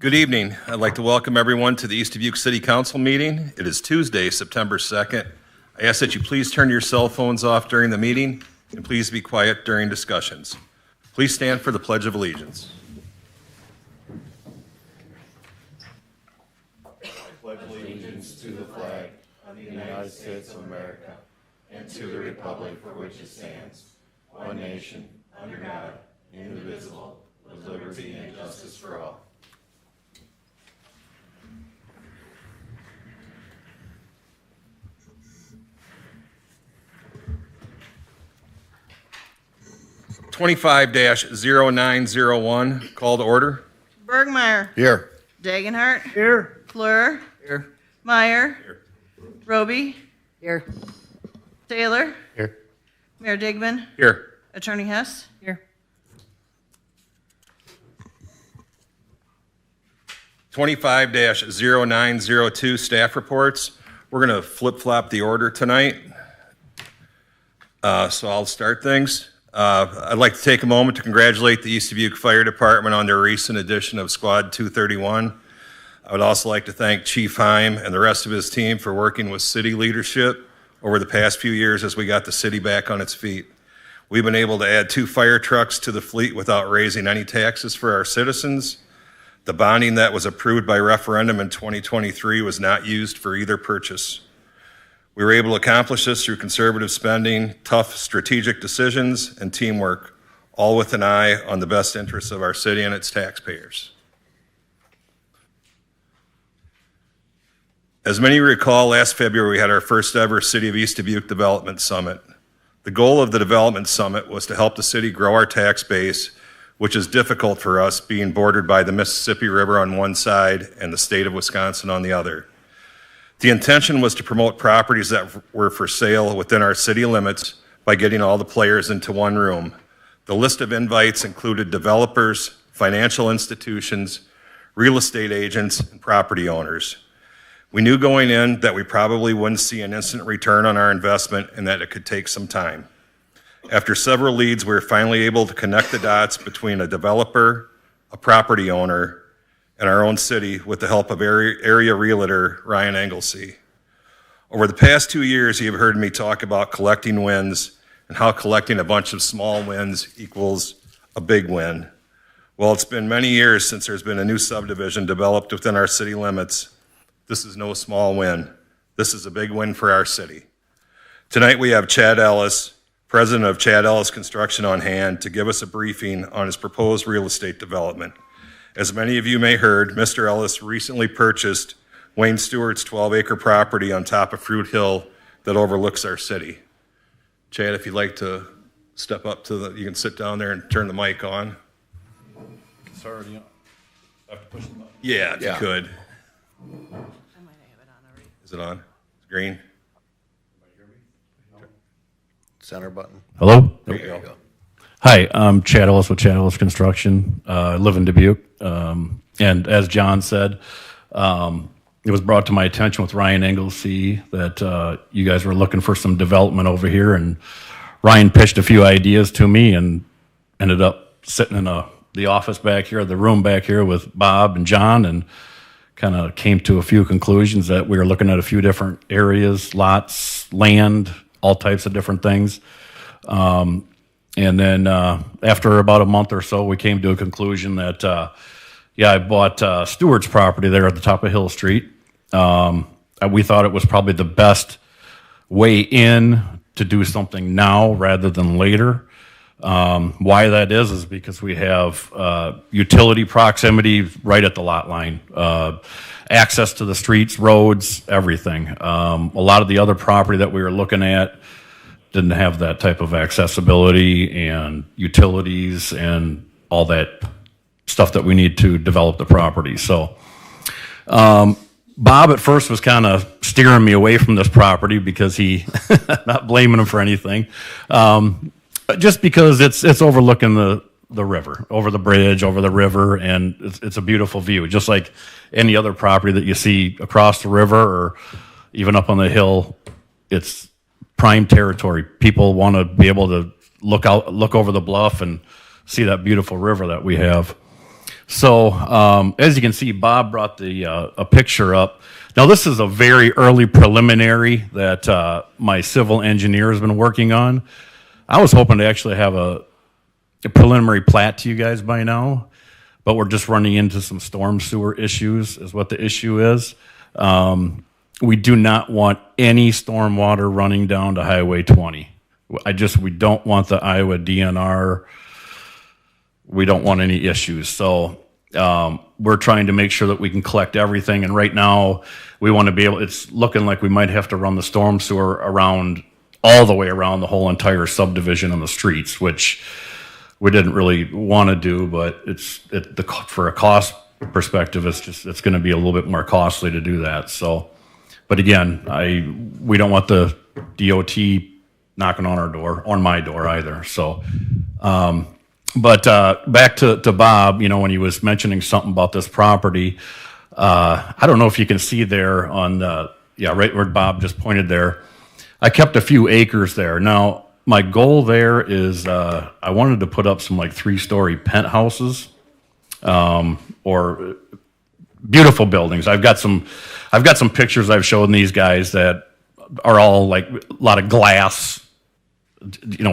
Good evening. I'd like to welcome everyone to the East Dubuque City Council meeting. It is Tuesday, September 2nd. I ask that you please turn your cell phones off during the meeting and please be quiet during discussions. Please stand for the Pledge of Allegiance. I pledge allegiance to the flag of the United States of America and to the republic for which it stands, one nation, under God, indivisible, with liberty and justice for all. (25-0901) call to order. Bergmeyer. Here. Dagenhart. Here. Fleur. Here. Meyer. Here. Roby. Here. Taylor. Here. Mayor Digman. Here. Attorney Hess. Here. 25-0902 staff reports. We're going to flip-flop the order tonight. So I'll start things. I'd like to take a moment to congratulate the East Dubuque Fire Department on their recent addition of Squad 231. I would also like to thank Chief Heim and the rest of his team for working with city leadership over the past few years as we got the city back on its feet. We've been able to add 2 fire trucks to the fleet without raising any taxes for our citizens. The bonding that was approved by referendum in 2023 was not used for either purchase. We were able to accomplish this through conservative spending, tough strategic decisions, and teamwork, all with an eye on the best interests of our city and its taxpayers. As many recall, last February we had our first ever City of East Dubuque Development Summit. The goal of the Development Summit was to help the city grow our tax base, which is difficult for us being bordered by the Mississippi River on one side and the state of Wisconsin on the other. The intention was to promote properties that were for sale within our city limits by getting all the players into one room. The list of invites included developers, financial institutions, real estate agents, and property owners. We knew going in that we probably wouldn't see an instant return on our investment and that it could take some time. After several leads, we were finally able to connect the dots between a developer, a property owner, and our own city with the help of area realtor Ryan Anglesey. Over the past 2 years, you've heard me talk about collecting wins and how collecting a bunch of small wins equals a big win. Well, it's been many years since there's been a new subdivision developed within our city limits. This is no small win. This is a big win for our city. Tonight we have Chad Ellis, president of Chad Ellis Construction, on hand to give us a briefing on his proposed real estate development. As many of you may heard, Mr. Ellis recently purchased Wayne Stewart's 12-acre property on top of Fruit Hill that overlooks our city. Chad, if you'd like to step up to you can sit down there and turn the mic on. It's already on. I have to push the button. Yeah, if you could. I might have it on already. Is it on? It's green? Center button. Hello? There you go. Hi, I'm Chad Ellis with Chad Ellis Construction. I live in Dubuque. And as John said, it was brought to my attention with Ryan Anglesey that you guys were looking for some development over here. And Ryan pitched a few ideas to me and ended up sitting in the office back here, the room back here with Bob and John, and kind of came to a few conclusions that we were looking at a few different areas, lots, land, all types of different things. And then after about a month or so, we came to a conclusion that, I bought Stewart's property there at the top of Hill Street. We thought it was probably the best way in to do something now rather than later. Why that is because we have utility proximity right at the lot line, access to the streets, roads, everything. A lot of the other property that we were looking at didn't have that type of accessibility and utilities and all that stuff that we need to develop the property. So Bob at first was kind of steering me away from this property because not blaming him for anything, just because it's overlooking the river, over the bridge, over the river, and it's a beautiful view, just like any other property that you see across the river or even up on the hill. It's prime territory. People want to be able to look over the bluff and see that beautiful river that we have. So as you can see, Bob brought the a picture up. Now this is a very early preliminary that my civil engineer has been working on. I was hoping to actually have a preliminary plat to you guys by now, but we're just running into some storm sewer issues is what the issue is. We do not want any storm water running down to Highway 20. We don't want the Iowa DNR. We don't want any issues. So we're trying to make sure that we can collect everything. And right now we want to be able, it's looking like we might have to run the storm sewer around all the way around the whole entire subdivision on the streets, which we didn't really want to do, but for a cost perspective, it's going to be a little bit more costly to do that. So, but again, we don't want the DOT knocking on our door, on my door either. So, but back to Bob, when he was mentioning something about this property, I don't know if you can see there on right where Bob just pointed there. I kept a few acres there. Now, my goal there is I wanted to put up some like 3-story penthouses or beautiful buildings. I've got some pictures I've shown these guys that are all like a lot of glass,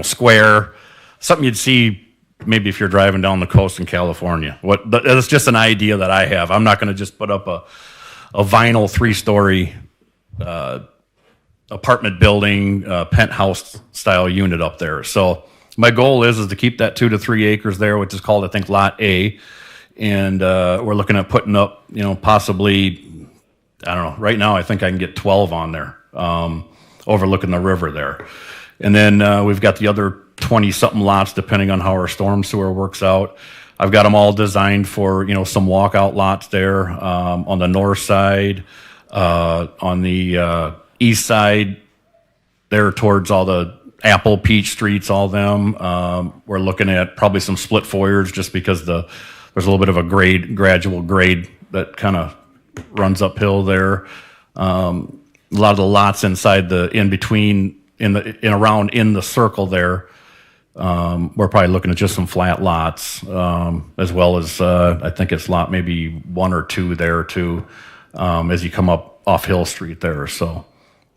square, something you'd see maybe if you're driving down the coast in California. That's just an idea that I have. I'm not going to just put up a vinyl 3-story apartment building, penthouse style unit up there. So my goal is to keep that 2 to 3 acres there, which is called, I think, Lot A. And we're looking at putting up, possibly, I don't know, right now I think I can get 12 on there, overlooking the river there. And then we've got the other 20-something lots, depending on how our storm sewer works out. I've got them all designed for, some walkout lots there on the north side, on the east side, there towards all the Apple, Peach Streets, all them. We're looking at probably some split foyers just because there's a little bit of a gradual grade that kind of runs uphill there. A lot of the lots inside in the circle there, we're probably looking at just some flat lots, as well as I think it's lot maybe 1 or 2 there too, as you come up off Hill Street there. So.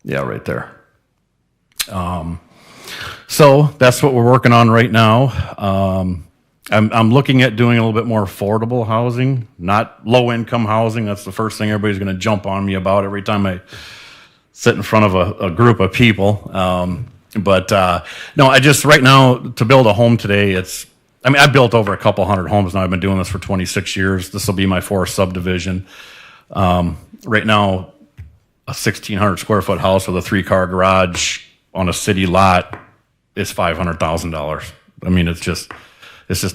Yeah, right there. So that's what we're working on right now. I'm looking at doing a little bit more affordable housing, not low-income housing. That's the first thing everybody's going to jump on me about every time I sit in front of a group of people. But no, right now, to build a home today, I built over a couple hundred homes now. I've been doing this for 26 years. This will be my 4th subdivision. Right now, a 1,600 square foot house with a 3-car garage on a city lot is $500,000. I mean, it's just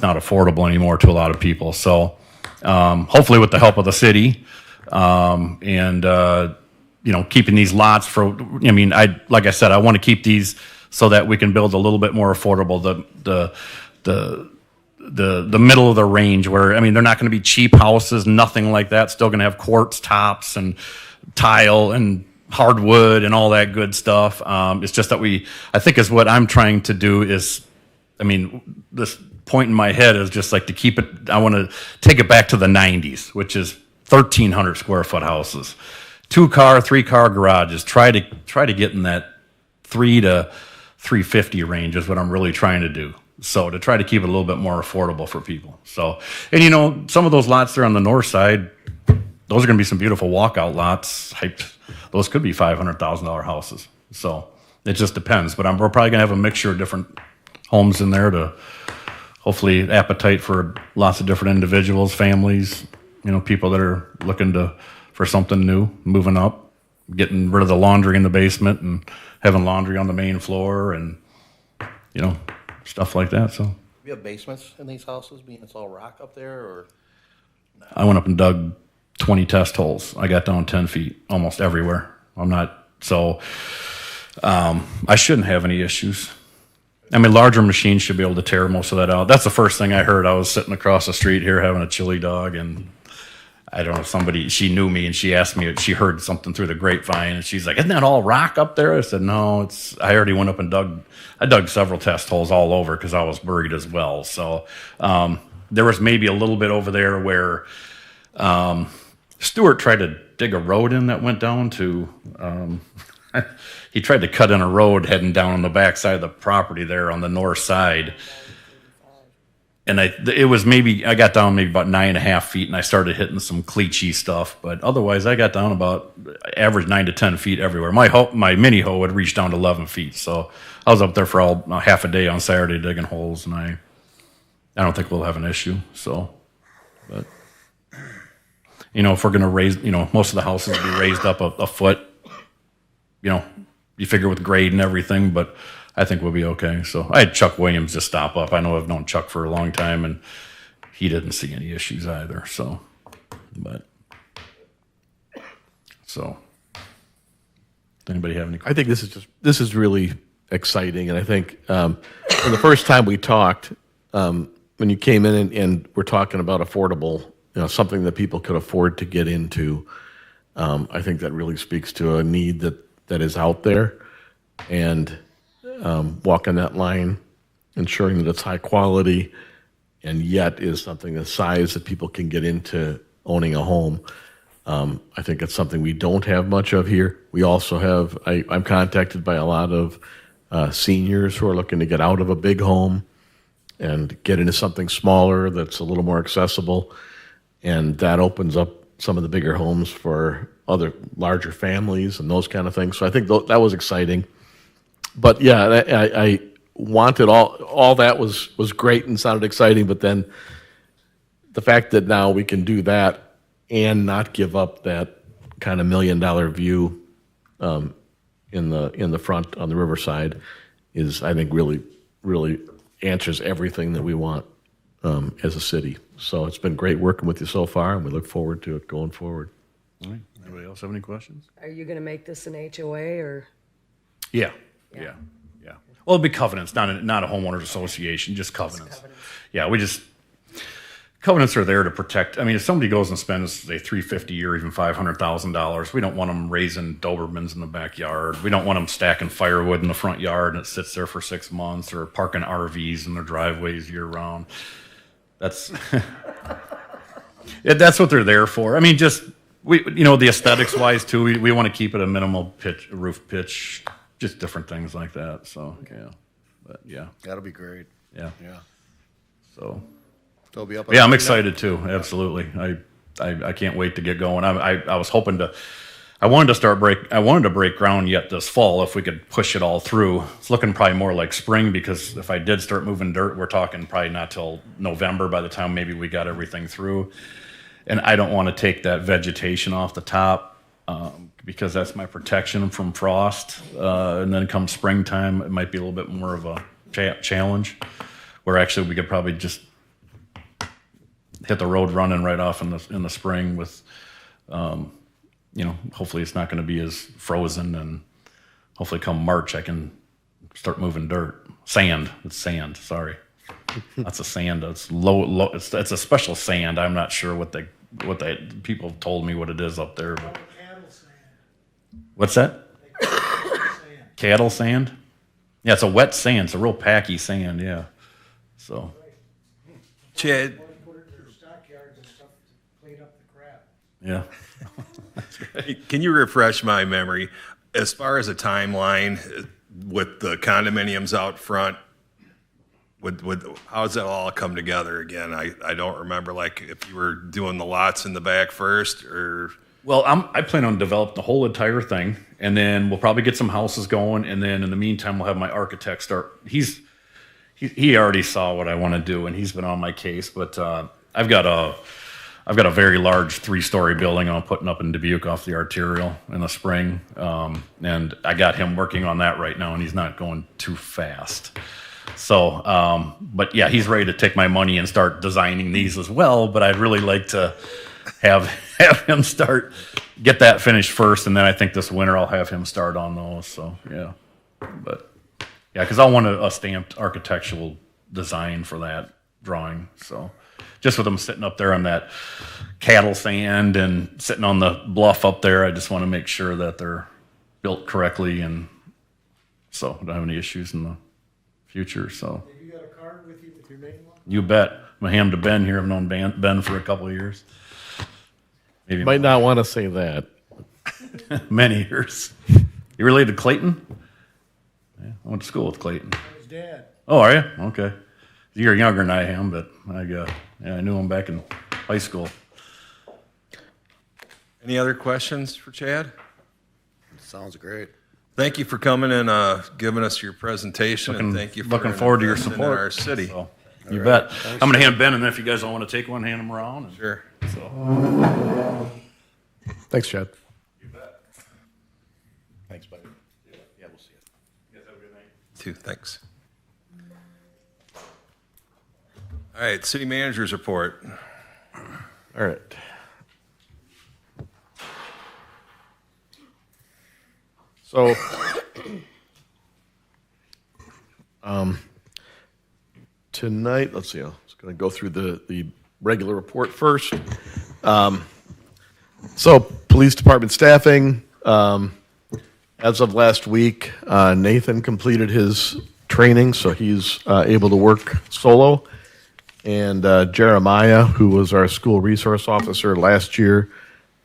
not affordable anymore to a lot of people. So, hopefully with the help of the city, and keeping these lots like I said, I want to keep these so that we can build a little bit more affordable. The middle of the range where, they're not going to be cheap houses, nothing like that. Still going to have quartz tops and tile and hardwood and all that good stuff. It's just that I think is what I'm trying to do is, this point in my head is just like to keep it, I want to take it back to the 90s, which is 1,300 square foot houses, 2-car, 3-car garages. Try to get in that 3 to 350 range is what I'm really trying to do. So to try to keep it a little bit more affordable for people. So, and some of those lots there on the north side, those are going to be some beautiful walkout lots. Those could be $500,000 houses. So it just depends. But we're probably going to have a mixture of different homes in there to hopefully appetite for lots of different individuals, families, people that are looking for something new, moving up, getting rid of the laundry in the basement and having laundry on the main floor and, stuff like that. So You have basements in these houses, being it's all rock up there, or? I went up and dug 20 test holes. I got down 10 feet almost everywhere. I shouldn't have any issues. Larger machines should be able to tear most of that out. That's the first thing I heard. I was sitting across the street here having a chili dog, and I don't know, she knew me, and she asked me, she heard something through the grapevine, and she's like, "Isn't that all rock up there?" I said, "No, I already went up and dug several test holes all over because I was worried as well." So, there was maybe a little bit over there where Stewart tried to dig a road in that went down to, he tried to cut in a road heading down on the back side of the property there on the north side. And it was maybe, I got down maybe about 9.5 feet, and I started hitting some cleachy stuff. But otherwise, I got down about average 9 to 10 feet everywhere. My mini hoe would reach down to 11 feet. So I was up there for all half a day on Saturday digging holes, and I don't think we'll have an issue. So, but if we're going to raise, most of the houses will be raised up a foot. You figure with grade and everything, but I think we'll be okay. So I had Chuck Williams just stop up. I know I've known Chuck for a long time, and he didn't see any issues either. So, does anybody have any? I think this is really exciting, and I think from the first time we talked, when you came in and we're talking about affordable, something that people could afford to get into, I think that really speaks to a need that is out there, and walking that line, ensuring that it's high quality, and yet is something the size that people can get into owning a home. I think it's something we don't have much of here. We also have, I'm contacted by a lot of seniors who are looking to get out of a big home and get into something smaller that's a little more accessible. And that opens up some of the bigger homes for other larger families and those kind of things. So I think that was exciting. But yeah, I wanted all that was great and sounded exciting. But then the fact that now we can do that and not give up that kind of $1 million view in the front on the riverside is, I think, really, really answers everything that we want as a city. So it's been great working with you so far, and we look forward to it going forward. All right. Anybody else have any questions? Are you going to make this an HOA or? Yeah. Well, it'll be covenants, not a homeowners association, just covenants. Yeah, covenants are there to protect. I mean, if somebody goes and spends, say, $350 or even $500,000, we don't want them raising Dobermans in the backyard. We don't want them stacking firewood in the front yard and it sits there for 6 months, or parking RVs in their driveways year round. That's that's what they're there for. I mean, just the aesthetics wise too. We want to keep it a minimal roof pitch, just different things like that. So That'll be great. Yeah. So it'll be up. I'm excited too. Absolutely. I can't wait to get going. I was hoping I wanted to break ground yet this fall if we could push it all through. It's looking probably more like spring, because if I did start moving dirt, we're talking probably not till November by the time maybe we got everything through. And I don't want to take that vegetation off the top because that's my protection from frost. And then come springtime, it might be a little bit more of a challenge, where actually we could probably just hit the road running right off in the spring with, hopefully it's not going to be as frozen, and hopefully come March I can start moving dirt. Sand. It's sand. Sorry. That's a sand. It's low. It's a special sand. I'm not sure what the people have told me what it is up there. But. Cattle sand. What's that? Cattle sand? Yeah, it's a wet sand. It's a real packy sand, yeah. So. Chad, Put it in their stockyards and stuff to clean up the crap. Yeah. can you refresh my memory as far as a timeline with the condominiums out front? How does that all come together again? I don't remember, like, if you were doing the lots in the back first, or... Well, I plan on developing the whole entire thing, and then we'll probably get some houses going, and then in the meantime, we'll have my architect start. He already saw what I want to do, and he's been on my case. But I've got a very large 3-story building I'm putting up in Dubuque off the arterial in the spring, and I got him working on that right now, and he's not going too fast. So, but yeah, he's ready to take my money and start designing these as well. But I'd really like to have him get that finished first, and then I think this winter I'll have him start on those. So yeah, but yeah, because I want a stamped architectural design for that drawing. So just with them sitting up there on that cattle sand and sitting on the bluff up there, I just want to make sure that they're built correctly, and so I don't have any issues in the future. So Have you got a card with you with your name on? you bet. my ham to Ben here. I've known Ben for a couple of years. Maybe Might not want to say that. many years. You related to Clayton? Yeah, I went to school with Clayton. His dad. Oh, are you? Okay. You're younger than I am, but yeah, I knew him back in high school. Any other questions for Chad? Sounds great. Thank you for coming and giving us your presentation, and thank you for Looking forward to your investing in support. our city. So, you bet. I'm going to hand Ben, and then if you guys don't want to take one, hand them around. And, Sure. so. Thanks, Chad. Thanks, buddy. Yeah, we'll see you. Too. Thanks. All right, city manager's report. All right. So, tonight, let's see, I was going to go through the regular report first. So, police department staffing, as of last week, Nathan completed his training, so he's able to work solo. And Jeremiah, who was our school resource officer last year,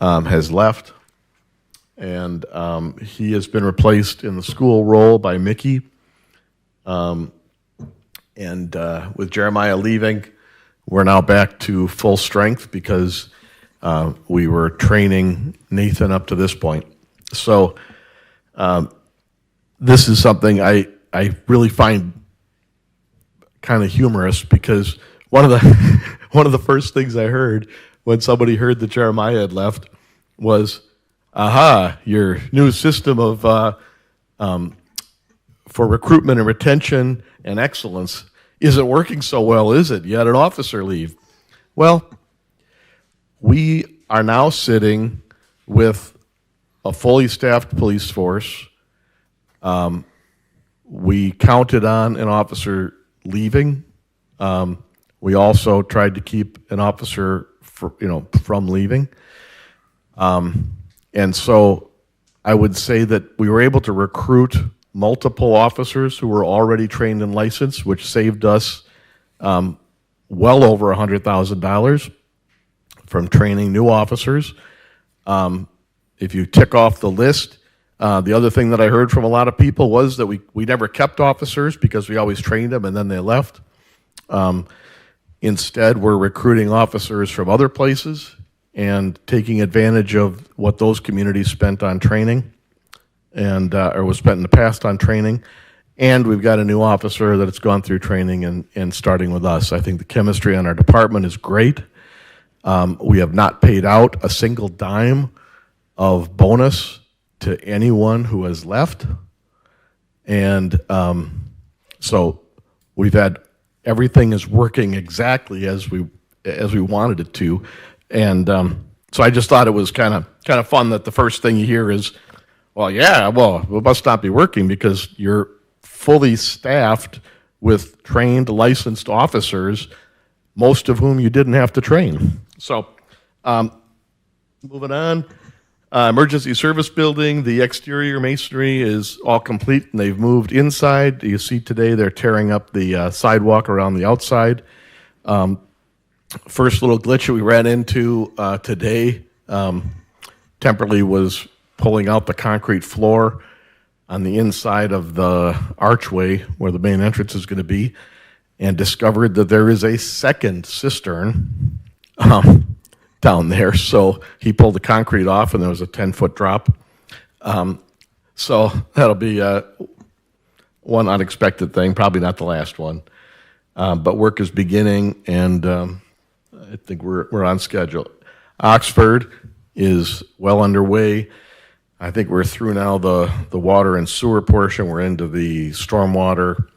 has left. And he has been replaced in the school role by Mickey. And with Jeremiah leaving, we're now back to full strength because we were training Nathan up to this point. So this is something I really find kind of humorous because one of the first things I heard when somebody heard that Jeremiah had left was, "Aha, your new system of for recruitment and retention and excellence isn't working so well, is it? You had an officer leave." Well, we are now sitting with a fully staffed police force. We counted on an officer leaving. We also tried to keep an officer from leaving. And so I would say that we were able to recruit multiple officers who were already trained and licensed, which saved us well over $100,000 from training new officers. If you tick off the list, the other thing that I heard from a lot of people was that we never kept officers because we always trained them and then they left. Instead, we're recruiting officers from other places and taking advantage of what those communities spent on training and or was spent in the past on training. And we've got a new officer that has gone through training and starting with us. I think the chemistry on our department is great. We have not paid out a single dime of bonus to anyone who has left. And so we've had everything is working exactly as we wanted it to. And so I just thought it was kind of fun that the first thing you hear is, it must not be working because you're fully staffed with trained, licensed officers, most of whom you didn't have to train. So moving on, emergency service building, the exterior masonry is all complete and they've moved inside. You see today they're tearing up the sidewalk around the outside. First little glitch that we ran into today, Temperley was pulling out the concrete floor on the inside of the archway where the main entrance is going to be and discovered that there is a second cistern down there. So he pulled the concrete off and there was a 10-foot drop. So that'll be one unexpected thing, probably not the last one. But work is beginning and I think we're on schedule. Oxford is well underway. I think we're through now the water and sewer portion. We're into the stormwater,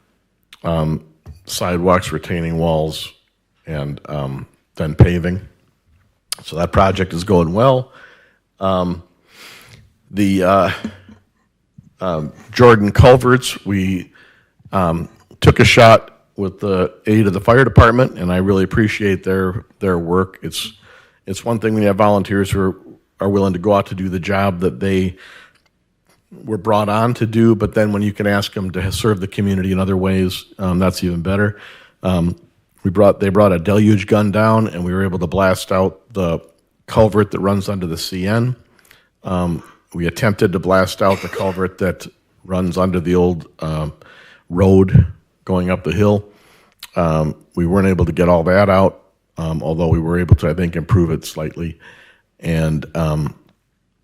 sidewalks, retaining walls, and then paving. So that project is going well. The Jordan culverts, we took a shot with the aid of the fire department, and I really appreciate their work. It's one thing when you have volunteers who are willing to go out to do the job that they were brought on to do, but then when you can ask them to serve the community in other ways, that's even better. They brought a deluge gun down, and we were able to blast out the culvert that runs under the CN. We attempted to blast out the culvert that runs under the old road going up the hill. We weren't able to get all that out, although we were able to, I think, improve it slightly. And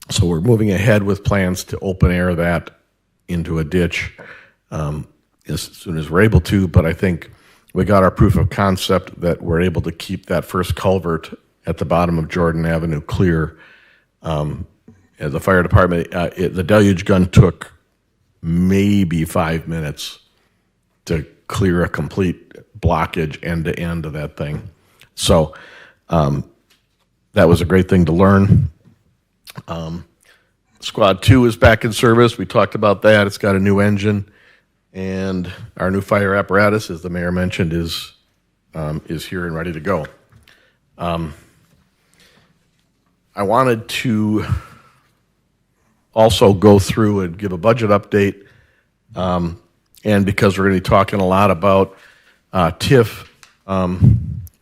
so we're moving ahead with plans to open air that into a ditch as soon as we're able to, but I think we got our proof of concept that we're able to keep that first culvert at the bottom of Jordan Avenue clear. The fire department, the deluge gun took maybe 5 minutes to clear a complete blockage end to end of that thing. So that was a great thing to learn. Squad 2 is back in service. We talked about that. It's got a new engine, and our new fire apparatus, as the mayor mentioned, is here and ready to go. I wanted to also go through and give a budget update, and because we're going to be talking a lot about TIF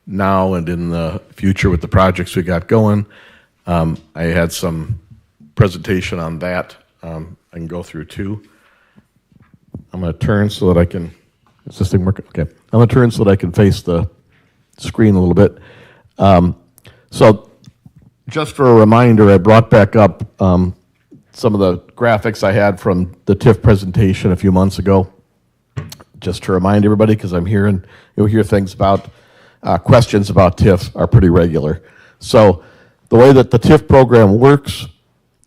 now and in the future with the projects we got going, I had some presentation on that I can go through too. I'm going to turn so that I can, is this thing working? Okay. I'm going to turn so that I can face the screen a little bit. So just for a reminder, I brought back up some of the graphics I had from the TIF presentation a few months ago, just to remind everybody, because I'm hearing, you'll hear things about, questions about TIF are pretty regular. So the way that the TIF program works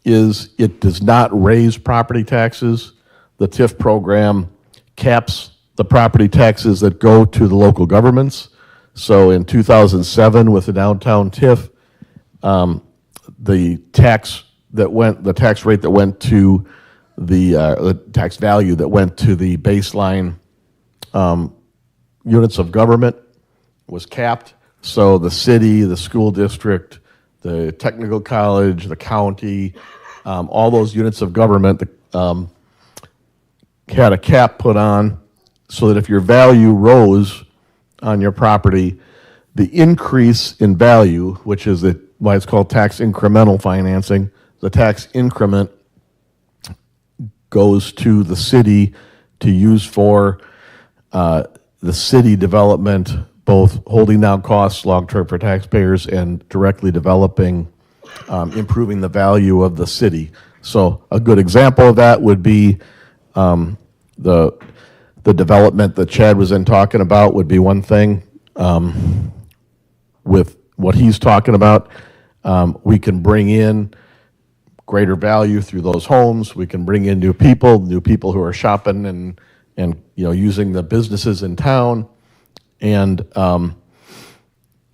is it does not raise property taxes. The TIF program caps the property taxes that go to the local governments. So in 2007, with the downtown TIF, the tax rate that went to the tax value that went to the baseline units of government was capped. So the city, the school district, the technical college, the county, all those units of government had a cap put on so that if your value rose on your property, the increase in value, which is why it's called tax incremental financing, the tax increment goes to the city to use for the city development, both holding down costs long-term for taxpayers and directly developing, improving the value of the city. So a good example of that would be the development that Chad was talking about would be one thing. With what he's talking about, we can bring in greater value through those homes. We can bring in new people who are shopping and using the businesses in town, and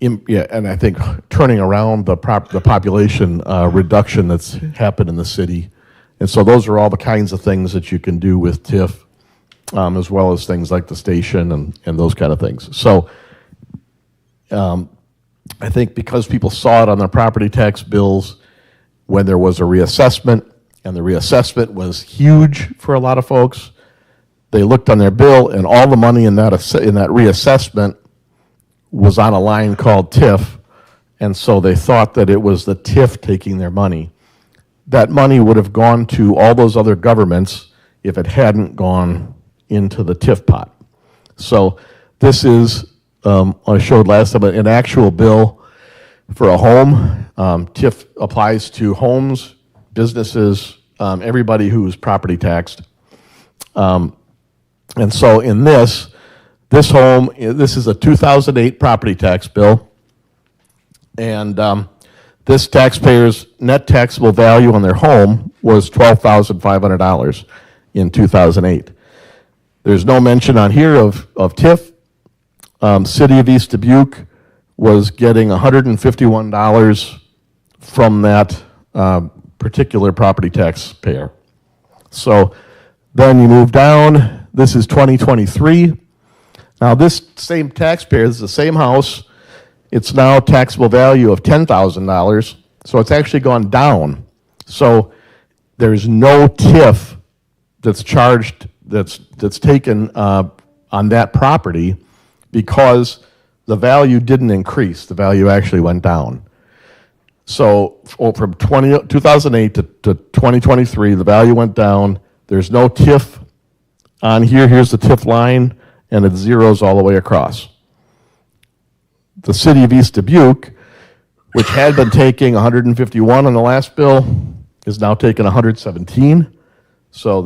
and I think turning around the population reduction that's happened in the city. And so those are all the kinds of things that you can do with TIF, as well as things like the station and those kind of things. So I think because people saw it on their property tax bills when there was a reassessment, and the reassessment was huge for a lot of folks, they looked on their bill and all the money in that reassessment was on a line called TIF, and so they thought that it was the TIF taking their money. That money would have gone to all those other governments if it hadn't gone into the TIF pot. So this is, I showed last time, an actual bill for a home. TIF applies to homes, businesses, everybody who's property taxed. And so in this home, this is a 2008 property tax bill, and this taxpayer's net taxable value on their home was $12,500 in 2008. There's no mention on here of TIF. City of East Dubuque was getting $151 from that particular property taxpayer. So then you move down. This is 2023. Now this same taxpayer, this is the same house. It's now taxable value of $10,000. So it's actually gone down. So there's no TIF that's charged, that's taken on that property, because the value didn't increase. The value actually went down. So from 2008 to 2023, the value went down. There's no TIF on here. Here's the TIF line, and it zeroes all the way across. The city of East Dubuque, which had been taking 151 on the last bill, is now taking 117. So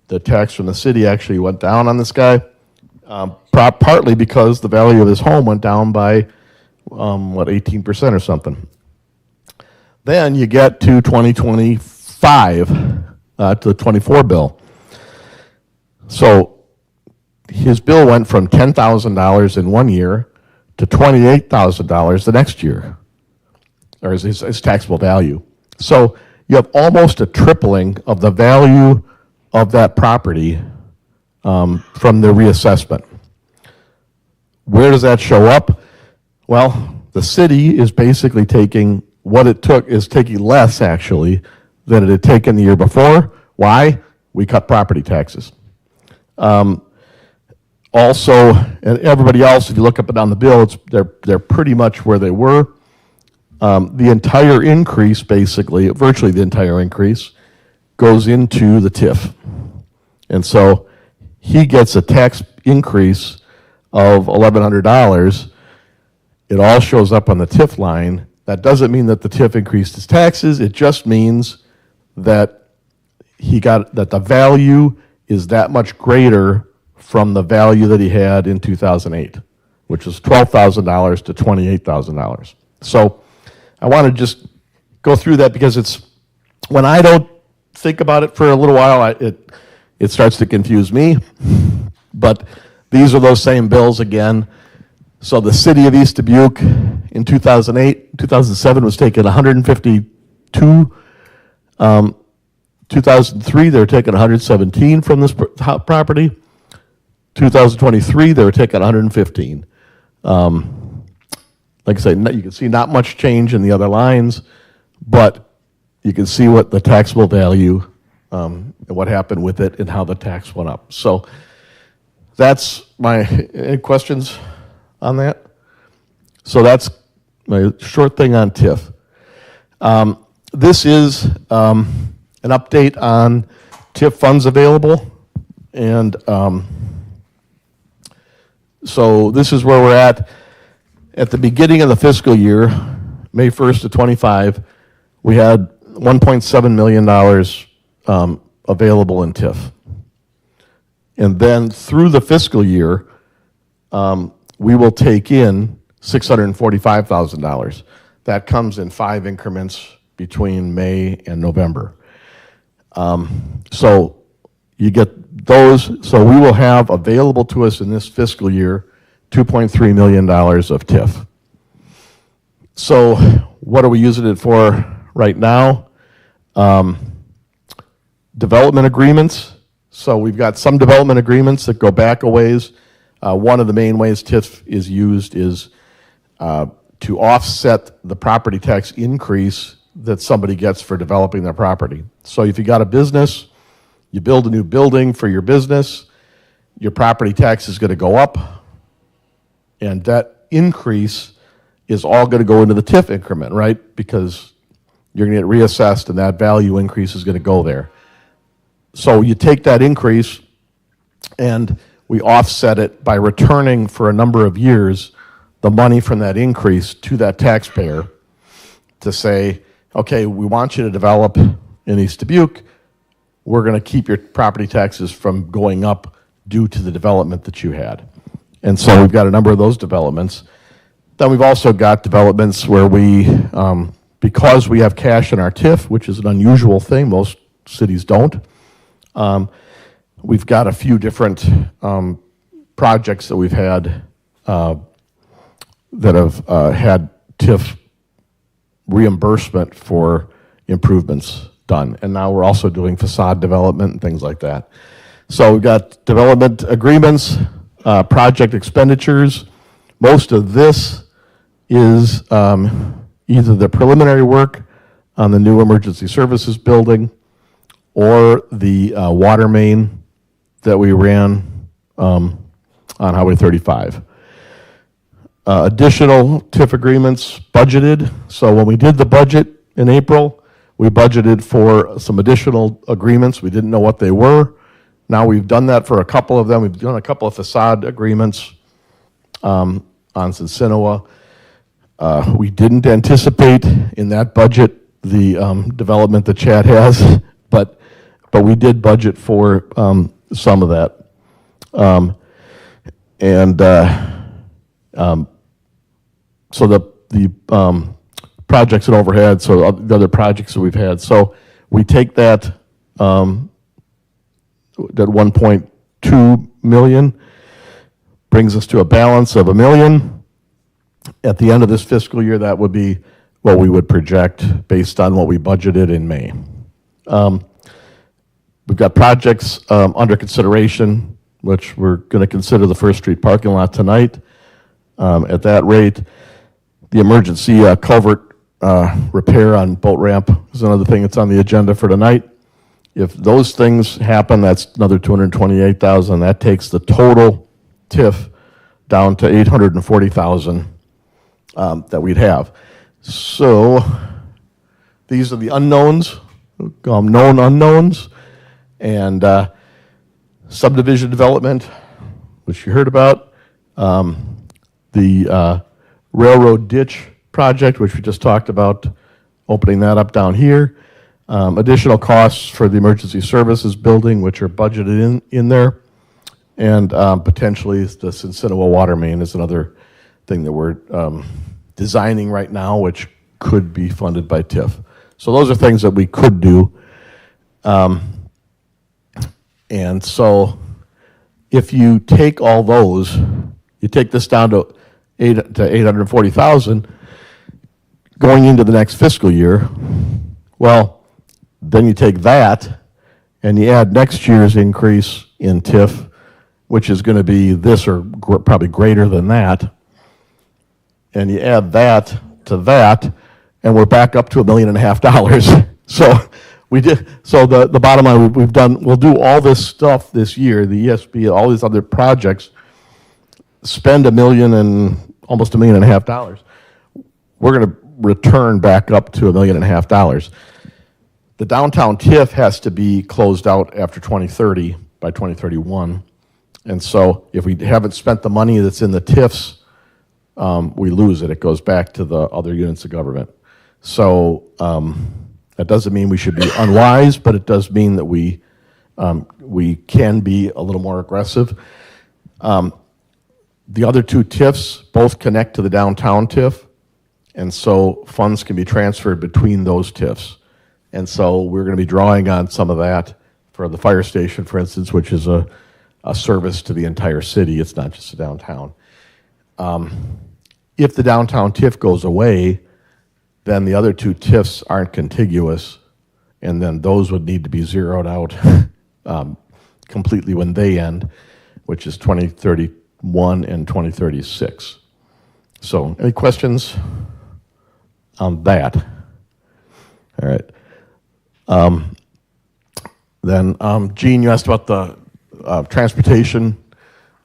the tax from the city actually went down on this guy, partly because the value of his home went down by, 18% or something. Then you get to 2025, to the 24 bill. So his bill went from $10,000 in 1 year to $28,000 the next year, or his taxable value. So you have almost a tripling of the value of that property from the reassessment. Where does that show up? Well, the city is basically taking what it took, is taking less actually than it had taken the year before. Why? We cut property taxes. Also, and everybody else, if you look up and down the bill, they're pretty much where they were. The entire increase, basically, virtually the entire increase, goes into the TIF. And so he gets a tax increase of $1,100. It all shows up on the TIF line. That doesn't mean that the TIF increased his taxes. It just means that that the value is that much greater from the value that he had in 2008, which was $12,000 to $28,000. So I want to just go through that because when I don't think about it for a little while, it starts to confuse me. But these are those same bills again. So the city of East Dubuque in 2007 was taking 152. 2003, they were taking 117 from this property. 2023, they were taking 115. Like I said, you can see not much change in the other lines, but you can see what the taxable value and what happened with it and how the tax went up. So that's any questions on that? So that's my short thing on TIF. This is an update on TIF funds available, and so this is where we're at. At the beginning of the fiscal year, May 1st to 25, we had $1.7 million available in TIF. And then through the fiscal year, we will take in $645,000. That comes in 5 increments between May and November. So you get those. So we will have available to us in this fiscal year $2.3 million of TIF. So what are we using it for right now? Development agreements. So we've got some development agreements that go back a ways. One of the main ways TIF is used is to offset the property tax increase that somebody gets for developing their property. So if you got a business, you build a new building for your business, your property tax is going to go up, and that increase is all going to go into the TIF increment, right? Because you're going to get reassessed and that value increase is going to go there. So you take that increase and we offset it by returning for a number of years the money from that increase to that taxpayer to say, okay, we want you to develop in East Dubuque. We're going to keep your property taxes from going up due to the development that you had. And so we've got a number of those developments. Then we've also got developments where we, because we have cash in our TIF, which is an unusual thing, most cities don't, we've got a few different projects that we've had that have had TIF reimbursement for improvements done. And now we're also doing facade development and things like that. So we've got development agreements, project expenditures. Most of this is either the preliminary work on the new emergency services building or the water main that we ran on Highway 35. additional TIF agreements budgeted. So when we did the budget in April, we budgeted for some additional agreements. We didn't know what they were. Now we've done that for a couple of them. We've done a couple of facade agreements on Cincinnati. We didn't anticipate in that budget the development that Chad has, but we did budget for some of that. So the projects and overhead, so the other projects that we've had. So we take that 1.2 million, brings us to a balance of $1 million. At the end of this fiscal year, that would be what we would project based on what we budgeted in May. We've got projects under consideration, which we're going to consider the First Street parking lot tonight at that rate. The emergency culvert repair on boat ramp is another thing that's on the agenda for tonight. If those things happen, that's another $228,000. That takes the total TIF down to $840,000 that we'd have. So these are the unknowns, known unknowns, and subdivision development, which you heard about, the railroad ditch project, which we just talked about, opening that up down here. Additional costs for the emergency services building, which are budgeted in there. And potentially the Cincinnati water main is another thing that we're designing right now, which could be funded by TIF. So those are things that we could do. And so if you take all those, you take this down to $840,000 going into the next fiscal year, well, then you take that and you add next year's increase in TIF, which is going to be this or probably greater than that, and you add that to that, and we're back up to $1.5 million. So we did. So the bottom line, we'll do all this stuff this year, the ESB, all these other projects, spend almost $1.5 million. We're going to return back up to $1.5 million. The downtown TIF has to be closed out after 2030, by 2031. And so if we haven't spent the money that's in the TIFs, we lose it. It goes back to the other units of government. So that doesn't mean we should be unwise, but it does mean that we can be a little more aggressive. The other two TIFs both connect to the downtown TIF, and so funds can be transferred between those TIFs. And so we're going to be drawing on some of that for the fire station, for instance, which is a service to the entire city. It's not just the downtown. If the downtown TIF goes away, then the other two TIFs aren't contiguous, and then those would need to be zeroed out completely when they end, which is 2031 and 2036. So any questions on that? All right. Then, Gene, you asked about the transportation,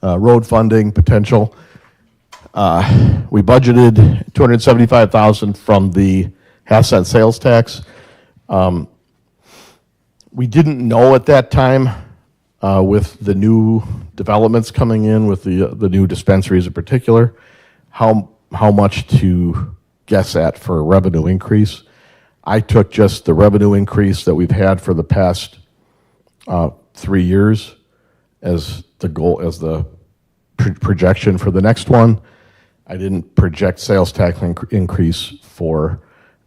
road funding potential. We budgeted $275,000 from the half-cent sales tax. We didn't know at that time, with the new developments coming in, with the new dispensaries in particular, how much to guess at for a revenue increase. I took just the revenue increase that we've had for the past 3 years as the goal, as the projection for the next one. I didn't project sales tax increase for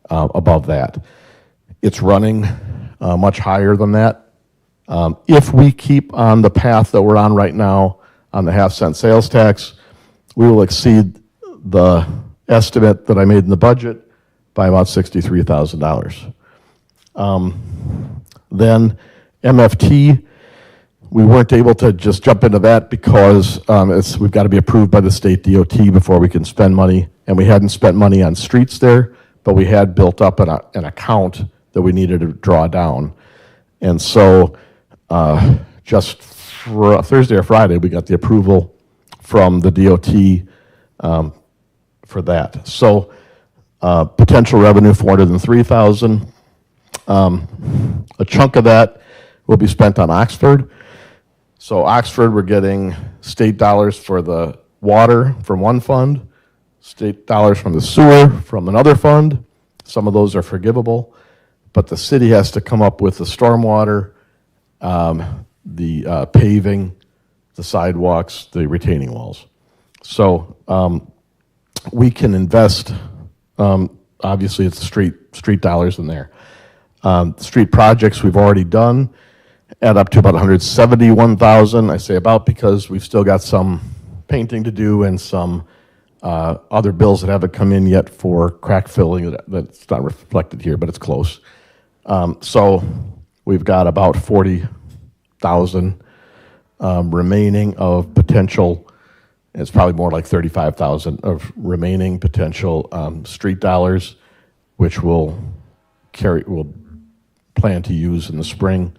above that. It's running much higher than that. If we keep on the path that we're on right now on the half-cent sales tax, we will exceed the estimate that I made in the budget by about $63,000. Then MFT, we weren't able to just jump into that because we've got to be approved by the state DOT before we can spend money, and we hadn't spent money on streets there, but we had built up an account that we needed to draw down. And so just for Thursday or Friday, we got the approval from the DOT for that. So potential revenue $403,000. A chunk of that will be spent on Oxford. So Oxford, we're getting state dollars for the water from one fund, state dollars from the sewer from another fund. Some of those are forgivable, but the city has to come up with the stormwater, the paving, the sidewalks, the retaining walls. So we can invest, obviously it's street dollars in there. Street projects we've already done add up to about $171,000. I say about because we've still got some painting to do and some other bills that haven't come in yet for crack filling that's not reflected here, but it's close. So we've got about $40,000 remaining of potential. It's probably more like $35,000 of remaining potential street dollars, which we'll plan to use in the spring,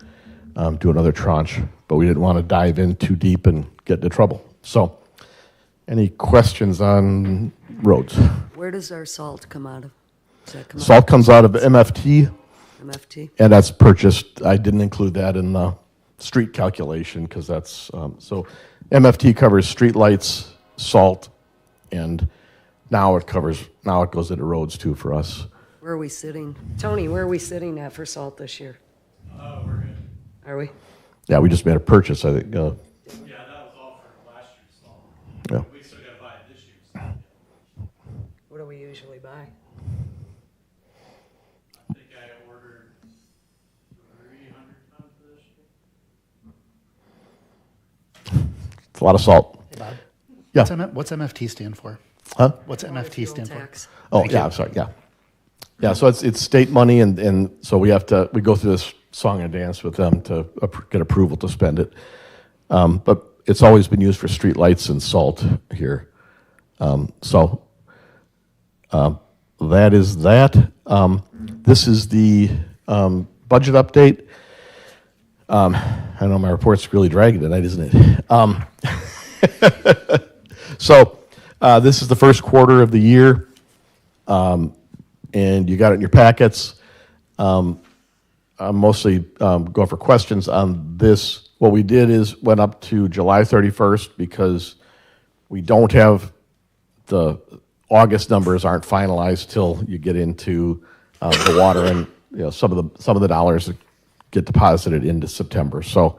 do another tranche, but we didn't want to dive in too deep and get into trouble. So, any questions on roads? Where does our salt come out of? Does that come Salt comes out of MFT, out of MFT? and that's purchased. I didn't include that in the street calculation because that's, so MFT covers street lights, salt, and now it goes into roads too for us. Where are we sitting? Tony, where are we sitting at for salt this year? We're good. Are we? Yeah, we just made a purchase, I think. Yeah, that was all for last year's salt. Yeah. We still gotta buy this year's salt. What do we usually buy? I think I ordered 300 tons for this year. It's a lot of salt. Bob? Yeah. What's MFT stand for? Huh? What's MFT Fuel stand for? tax. Oh, yeah, I'm sorry, yeah. Yeah, so it's state money, and so we go through this song and dance with them to get approval to spend it. But it's always been used for street lights and salt here. So that is that. This is the budget update. I know my report's really dragging tonight, isn't it? So this is the first quarter of the year. And you got it in your packets. I'm mostly going for questions on this. What we did is went up to July 31st because we don't have the August numbers aren't finalized till you get into the water, and some of the dollars get deposited into September. So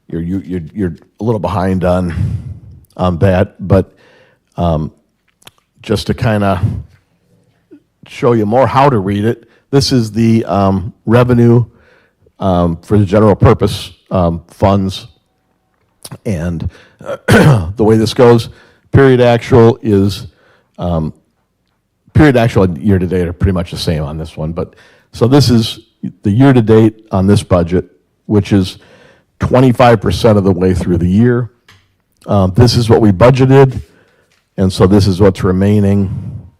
you're a little behind on that, but just to kind of show you more how to read it. This is the revenue for the general purpose funds, and the way this goes, period actual is period actual and year to date are pretty much the same on this one. But so this is the year to date on this budget, which is 25% of the way through the year. This is what we budgeted, and so this is what's remaining.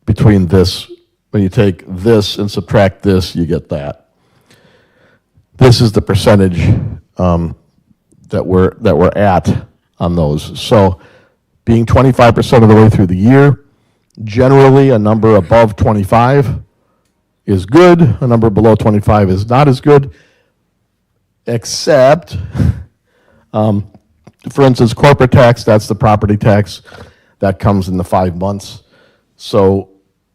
Between this, when you take this and subtract this, you get that. This is the percentage that we're at on those. So being 25% of the way through the year, generally a number above 25 is good, a number below 25 is not as good, except, for instance, corporate tax, that's the property tax, that comes in the 5 months. So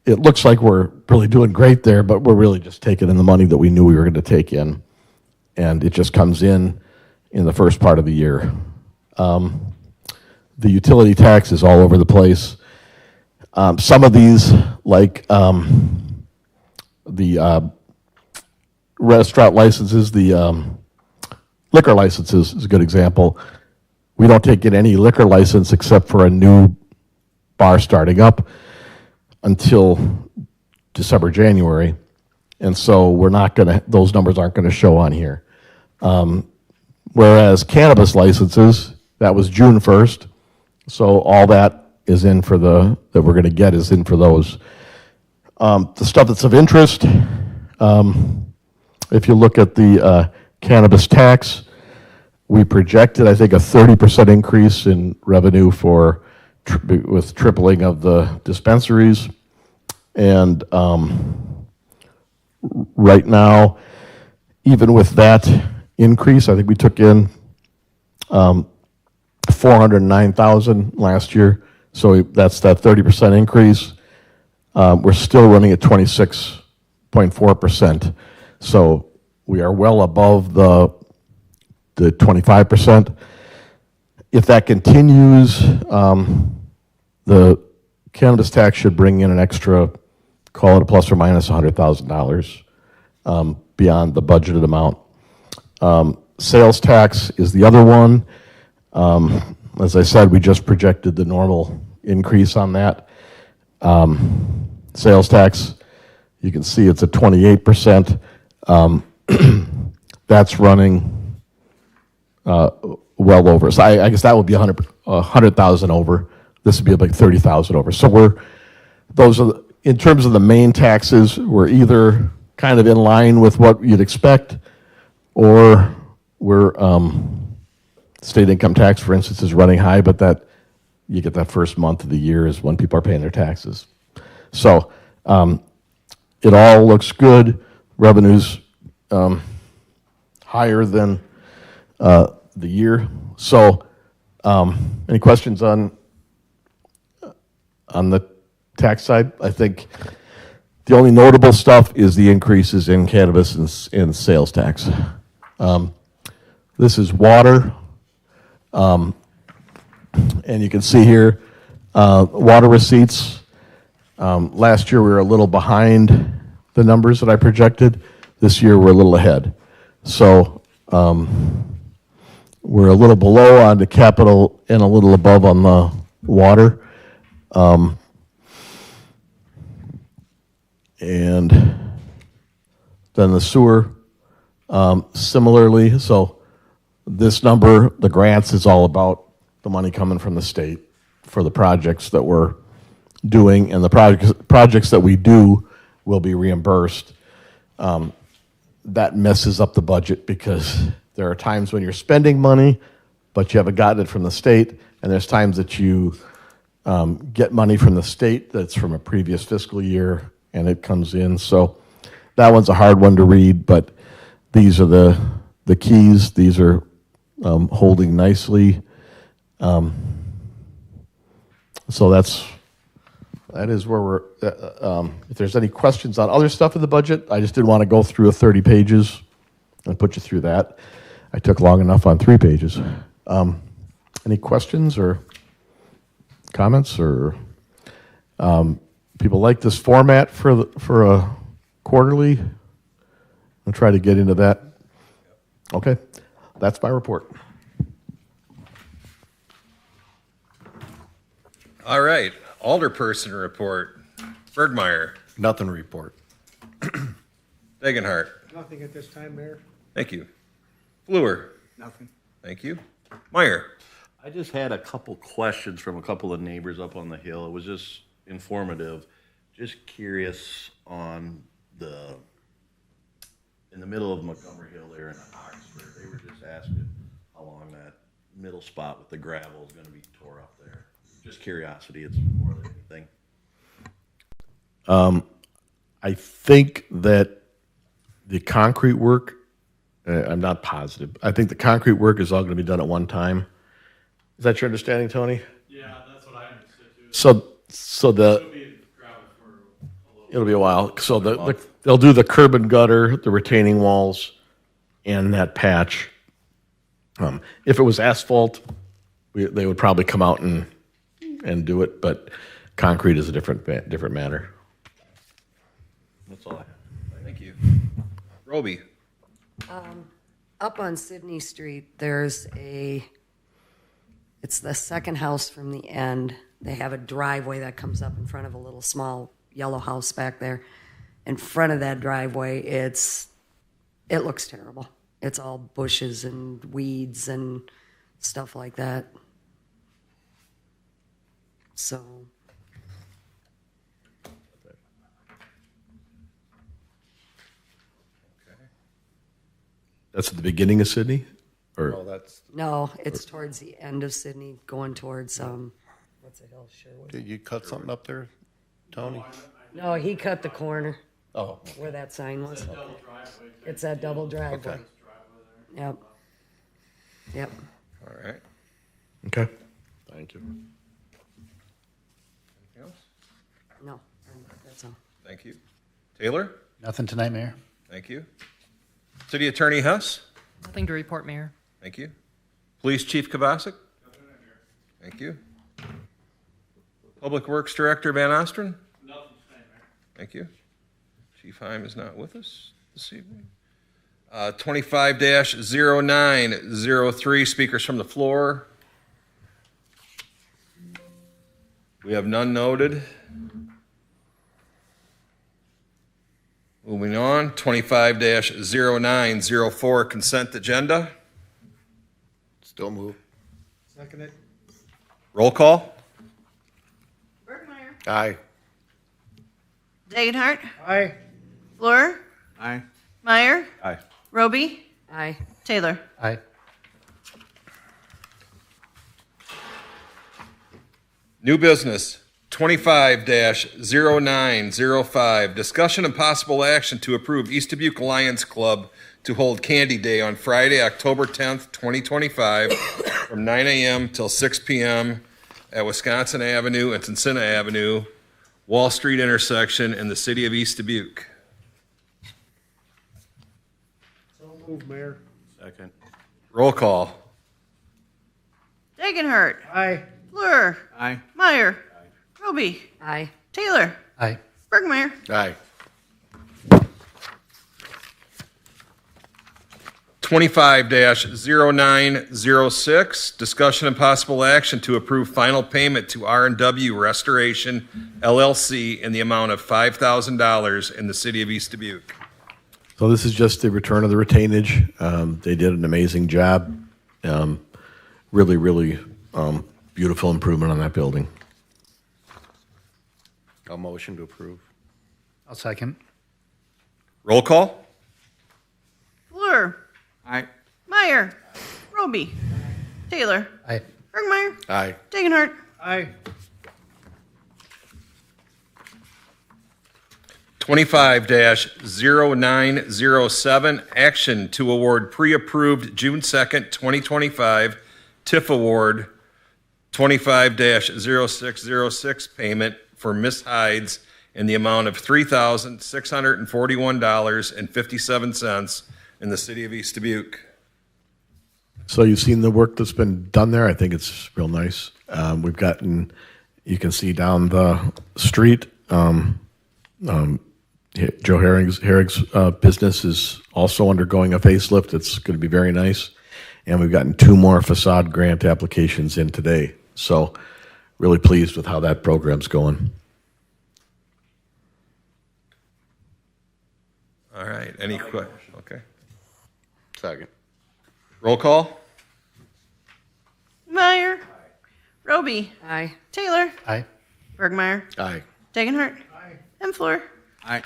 it looks like we're really doing great there, but we're really just taking in the money that we knew we were going to take in, and it just comes in the first part of the year. The utility tax is all over the place. Some of these, like the restaurant licenses, the liquor licenses is a good example. We don't take in any liquor license except for a new bar starting up until December, January, and so those numbers aren't going to show on here. Whereas cannabis licenses, that was June 1st, so all that is in for that we're going to get is in for those. The stuff that's of interest, if you look at the cannabis tax, we projected, I think, a 30% increase in revenue for with tripling of the dispensaries. And right now, even with that increase, I think we took in 409,000 last year. So that's that 30% increase. We're still running at 26.4%. So we are well above the 25%. If that continues, the cannabis tax should bring in an extra, call it a plus or minus $100,000 beyond the budgeted amount. Sales tax is the other one. As I said, we just projected the normal increase on that. Sales tax, you can see it's at 28%. That's running well over. So I guess that would be 100,000 over. This would be like 30,000 over. So in terms of the main taxes, we're either kind of in line with what you'd expect, or we're state income tax, for instance, is running high, but that you get that first month of the year is when people are paying their taxes. So it all looks good. Revenues higher than the year. So any questions on the tax side? I think the only notable stuff is the increases in cannabis and sales tax. This is water. And you can see here, water receipts. Last year we were a little behind the numbers that I projected. This year we're a little ahead. So we're a little below on the capital and a little above on the water. And then the sewer, similarly. So this number, the grants, is all about the money coming from the state for the projects that we're doing, and the projects that we do will be reimbursed. That messes up the budget because there are times when you're spending money, but you haven't gotten it from the state, and there's times that you get money from the state that's from a previous fiscal year, and it comes in. So that one's a hard one to read, but these are the keys. These are holding nicely. So that is where we're, if there's any questions on other stuff in the budget, I just didn't want to go through 30 pages and put you through that. I took long enough on 3 pages. Any questions or comments, or people like this format for a quarterly? I'll try to get into that. Okay, that's my report. All right, Alderperson report. Bergmeyer. Nothing to report. Degenhardt. Nothing at this time, Mayor? Thank you. Fluer. Nothing. Thank you. Meyer. I just had a couple questions from a couple of neighbors up on the hill. It was just informative. Just curious on in the middle of Montgomery Hill there in Oxford, they were just asking how long that middle spot with the gravel is going to be tore up there. Just curiosity, it's more than anything. I think that the concrete work, I'm not positive. I think the concrete work is all going to be done at one time. Is that your understanding, Tony? Yeah, that's what I understood too. So It'll be gravel for a little. it'll be a while. So they'll do the curb and gutter, the retaining walls, and that patch. If it was asphalt, they would probably come out and do it, but concrete is a different matter. That's all I have. Thank you. Roby. Up on Sydney Street, it's the second house from the end. They have a driveway that comes up in front of a little small yellow house back there. In front of that driveway, it looks terrible. It's all bushes and weeds and stuff like that. So That's at the beginning of Sydney? Or No, that's no, it's towards the end of Sydney, going towards What's the hill, Sherwood? Did you cut something up there, Tony? No, he cut the corner Oh, where that sign was. It's that double driveway. okay. Yep. Yep. All right. Okay. Thank you. Anything else? No, that's all. Thank you. Taylor? Nothing tonight, Mayor. Thank you. City Attorney Hess? Nothing to report, Mayor. Thank you. Police Chief Kavasik? Thank you. Public Works Director Van Ostren? Nothing tonight, Mayor. Thank you. Chief Heim is not with us this evening. 25-0903, speakers from the floor. We have none noted. Moving on, 25-0904, consent agenda. Still move. Second it. Roll call. Bergmeyer. Aye. Dagenhart. Aye. Fleur. Aye. Meyer. Aye. Roby. Aye. Taylor. Aye. New business, 25-0905, discussion and possible action to approve East Dubuque Lions Club to hold Candy Day on Friday, October 10th, 2025, from 9 a.m. till 6 p.m. at Wisconsin Avenue and Cincinnati Avenue, Wall Street intersection in the city of East Dubuque. So move, Mayor. Second. Roll call. Dagenhart. Aye. Fleur. Aye. Meyer. Roby. Aye. Taylor. Aye. Bergmeyer. Aye. 25-0906, discussion and possible action to approve final payment to R&W Restoration LLC in the amount of $5,000 in the city of East Dubuque. So this is just the return of the retainage. They did an amazing job. Really beautiful improvement on that building. A motion to approve. I'll second. Roll call. Fleur. Aye. Meyer. Roby. Taylor. Aye. Bergmeyer. Aye. Dagenhart. Aye. 25-0907, action to award pre-approved June 2nd, 2025 TIF Award 25-0606 payment for Miss Hydes in the amount of $3,641.57 in the city of East Dubuque. So you've seen the work that's been done there. I think it's real nice. We've gotten, you can see down the street, Joe Herring's business is also undergoing a facelift. It's going to be very nice. And we've gotten 2 more facade grant applications in today. So really pleased with how that program's going. All right, any questions? Okay. Second. Roll call. Meyer. Roby. Aye. Taylor. Aye. Bergmeyer. Aye. Dagenhart. Aye. And Fleur. Aye.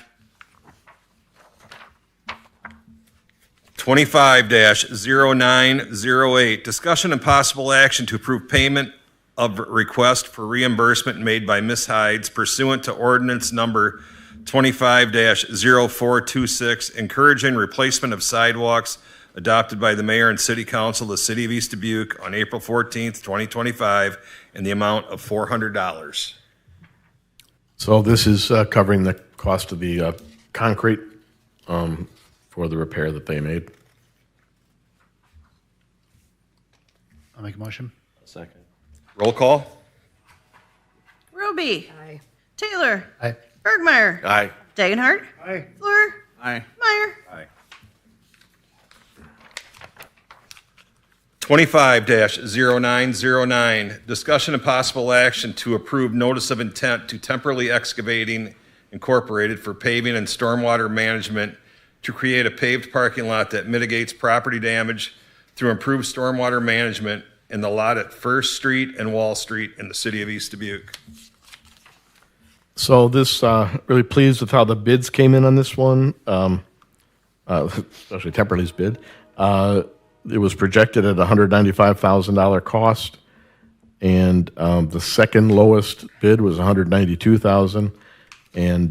25-0908, discussion and possible action to approve payment of request for reimbursement made by Ms. Hydes pursuant to ordinance number 25-0426, encouraging replacement of sidewalks adopted by the mayor and city council of the city of East Dubuque on April 14th, 2025, in the amount of $400. So this is covering the cost of the concrete for the repair that they made. I'll make a motion. Second. Roll call. Roby. Aye. Taylor. Aye. Bergmeyer. Aye. Dagenhart. Aye. Fleur. Aye. Meyer. Aye. 25-0909, discussion and possible action to approve notice of intent to Temporally Excavating Incorporated for paving and stormwater management to create a paved parking lot that mitigates property damage through improved stormwater management in the lot at First Street and Wall Street in the city of East Dubuque. So this, really pleased with how the bids came in on this one, especially Temperley's bid. It was projected at $195,000 cost, And the second lowest bid was $192,000, and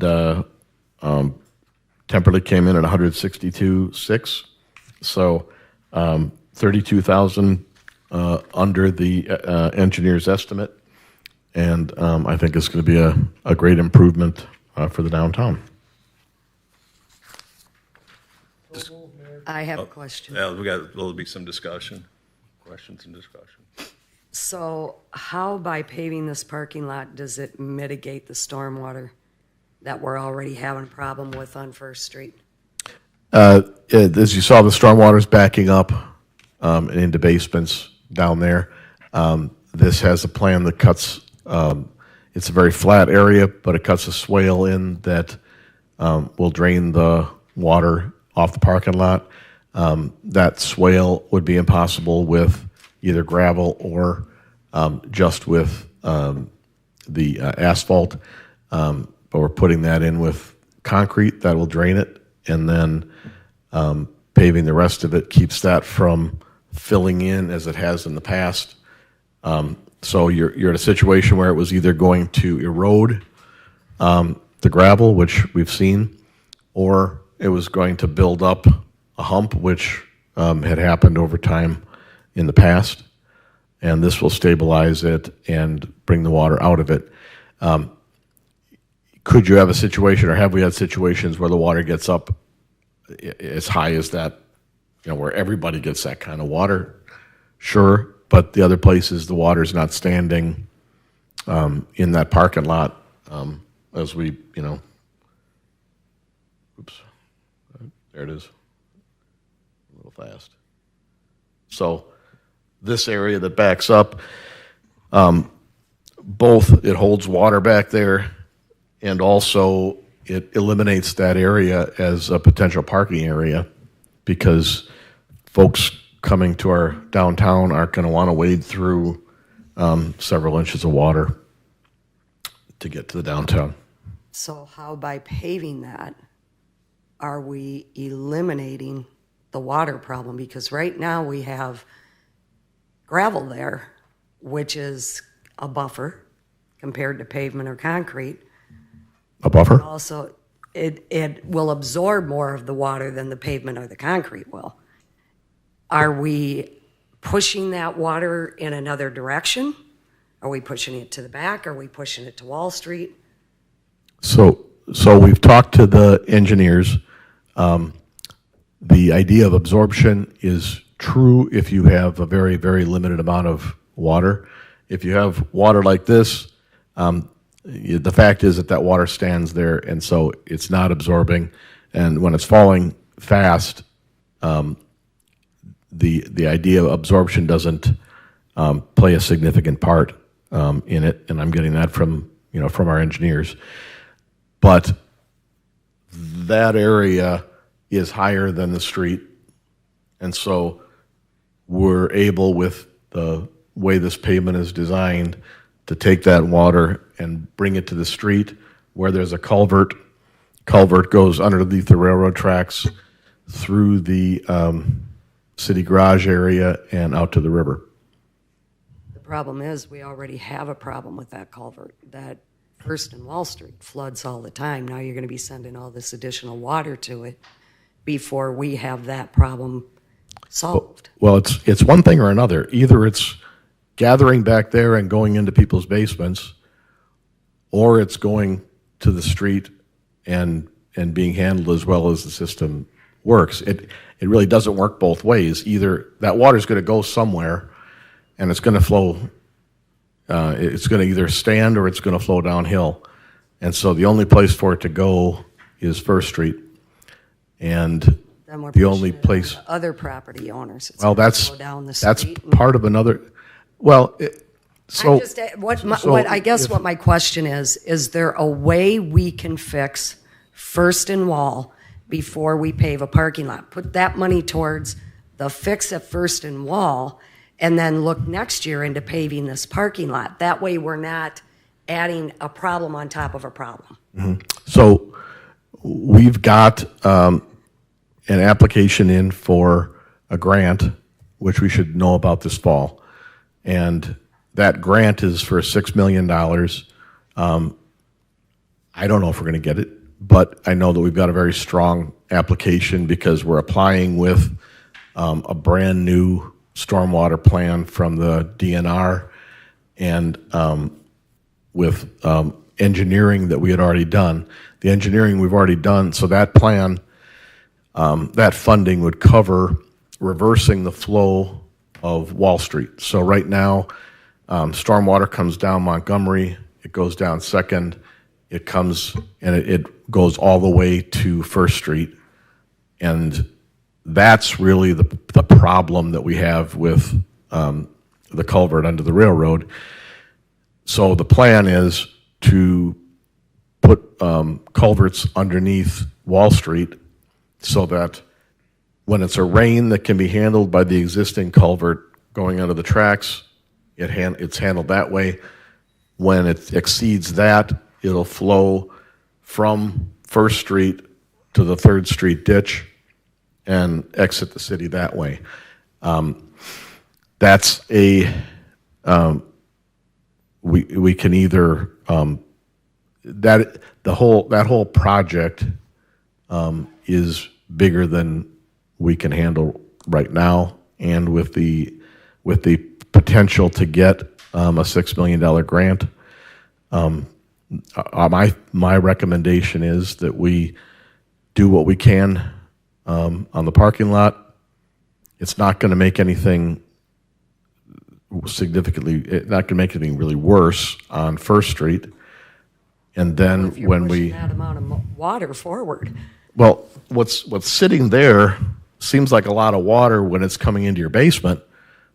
Temperley came in at $162,600. So $32,000 under the engineer's estimate, and I think it's going to be a great improvement for the downtown. I have a question. Yeah, there'll be some discussion, questions and discussion. So how, by paving this parking lot, does it mitigate the stormwater that we're already having a problem with on First Street? As you saw, the stormwater's backing up and into basements down there. This has a plan that cuts, it's a very flat area, but it cuts a swale in that will drain the water off the parking lot. That swale would be impossible with either gravel or just with the asphalt. But we're putting that in with concrete that will drain it, and then paving the rest of it keeps that from filling in as it has in the past. So you're in a situation where it was either going to erode the gravel, which we've seen, or it was going to build up a hump, which had happened over time in the past, and this will stabilize it and bring the water out of it. Could you have a situation, or have we had situations where the water gets up as high as that, where everybody gets that kind of water? Sure, but the other places the water's not standing in that parking lot as we, oops, there it is, a little fast. So this area that backs up, both it holds water back there, and also it eliminates that area as a potential parking area, because folks coming to our downtown aren't going to want to wade through several inches of water to get to the downtown. So how, by paving that, are we eliminating the water problem? Because right now we have gravel there, which is a buffer compared to pavement or concrete. A buffer? Also, it will absorb more of the water than the pavement or the concrete will. Are we pushing that water in another direction? Are we pushing it to the back? Are we pushing it to Wall Street? So we've talked to the engineers. The idea of absorption is true if you have a very, very limited amount of water. If you have water like this, the fact is that water stands there, and so it's not absorbing. And when it's falling fast, the idea of absorption doesn't play a significant part in it, and I'm getting that from our engineers. But that area is higher than the street, and so we're able, with the way this pavement is designed, to take that water and bring it to the street where there's a culvert. Culvert goes underneath the railroad tracks, through the city garage area, and out to the river. The problem is we already have a problem with that culvert. That First and Wall Street floods all the time. Now you're going to be sending all this additional water to it before we have that problem solved. Well, it's one thing or another. Either it's gathering back there and going into people's basements, or it's going to the street and being handled as well as the system works. It really doesn't work both ways. Either that water's going to go somewhere, and it's going to flow. It's going to either stand or it's going to flow downhill. And so the only place for it to go is First Street. And Then we're the pushing only it on place. to other property owners. It's Well, gonna that's go down the that's street and- part of another. Well, so I'm just, what my question is there a way we can fix First and Wall before we pave a parking lot? Put that money towards the fix at First and Wall, and then look next year into paving this parking lot. That way we're not adding a problem on top of a problem. So we've got an application in for a grant, which we should know about this fall. And that grant is for $6 million. I don't know if we're going to get it, but I know that we've got a very strong application because we're applying with a brand new stormwater plan from the DNR and with engineering that we had already done. The engineering we've already done, so that plan, that funding would cover reversing the flow of Wall Street. So right now, stormwater comes down Montgomery, it goes down Second, it comes and it goes all the way to First Street. And that's really the problem that we have with the culvert under the railroad. So the plan is to put culverts underneath Wall Street so that when it's a rain that can be handled by the existing culvert going under the tracks, it's handled that way. When it exceeds that, it'll flow from First Street to the Third Street ditch and exit the city that way. That's a we can either that whole project is bigger than we can handle right now, and with the potential to get a $6 million grant. My recommendation is that we do what we can on the parking lot. It's not going to make anything not going to make anything really worse on First Street. And then If you're when pushing we, that amount of water forward. well, what's sitting there seems like a lot of water when it's coming into your basement,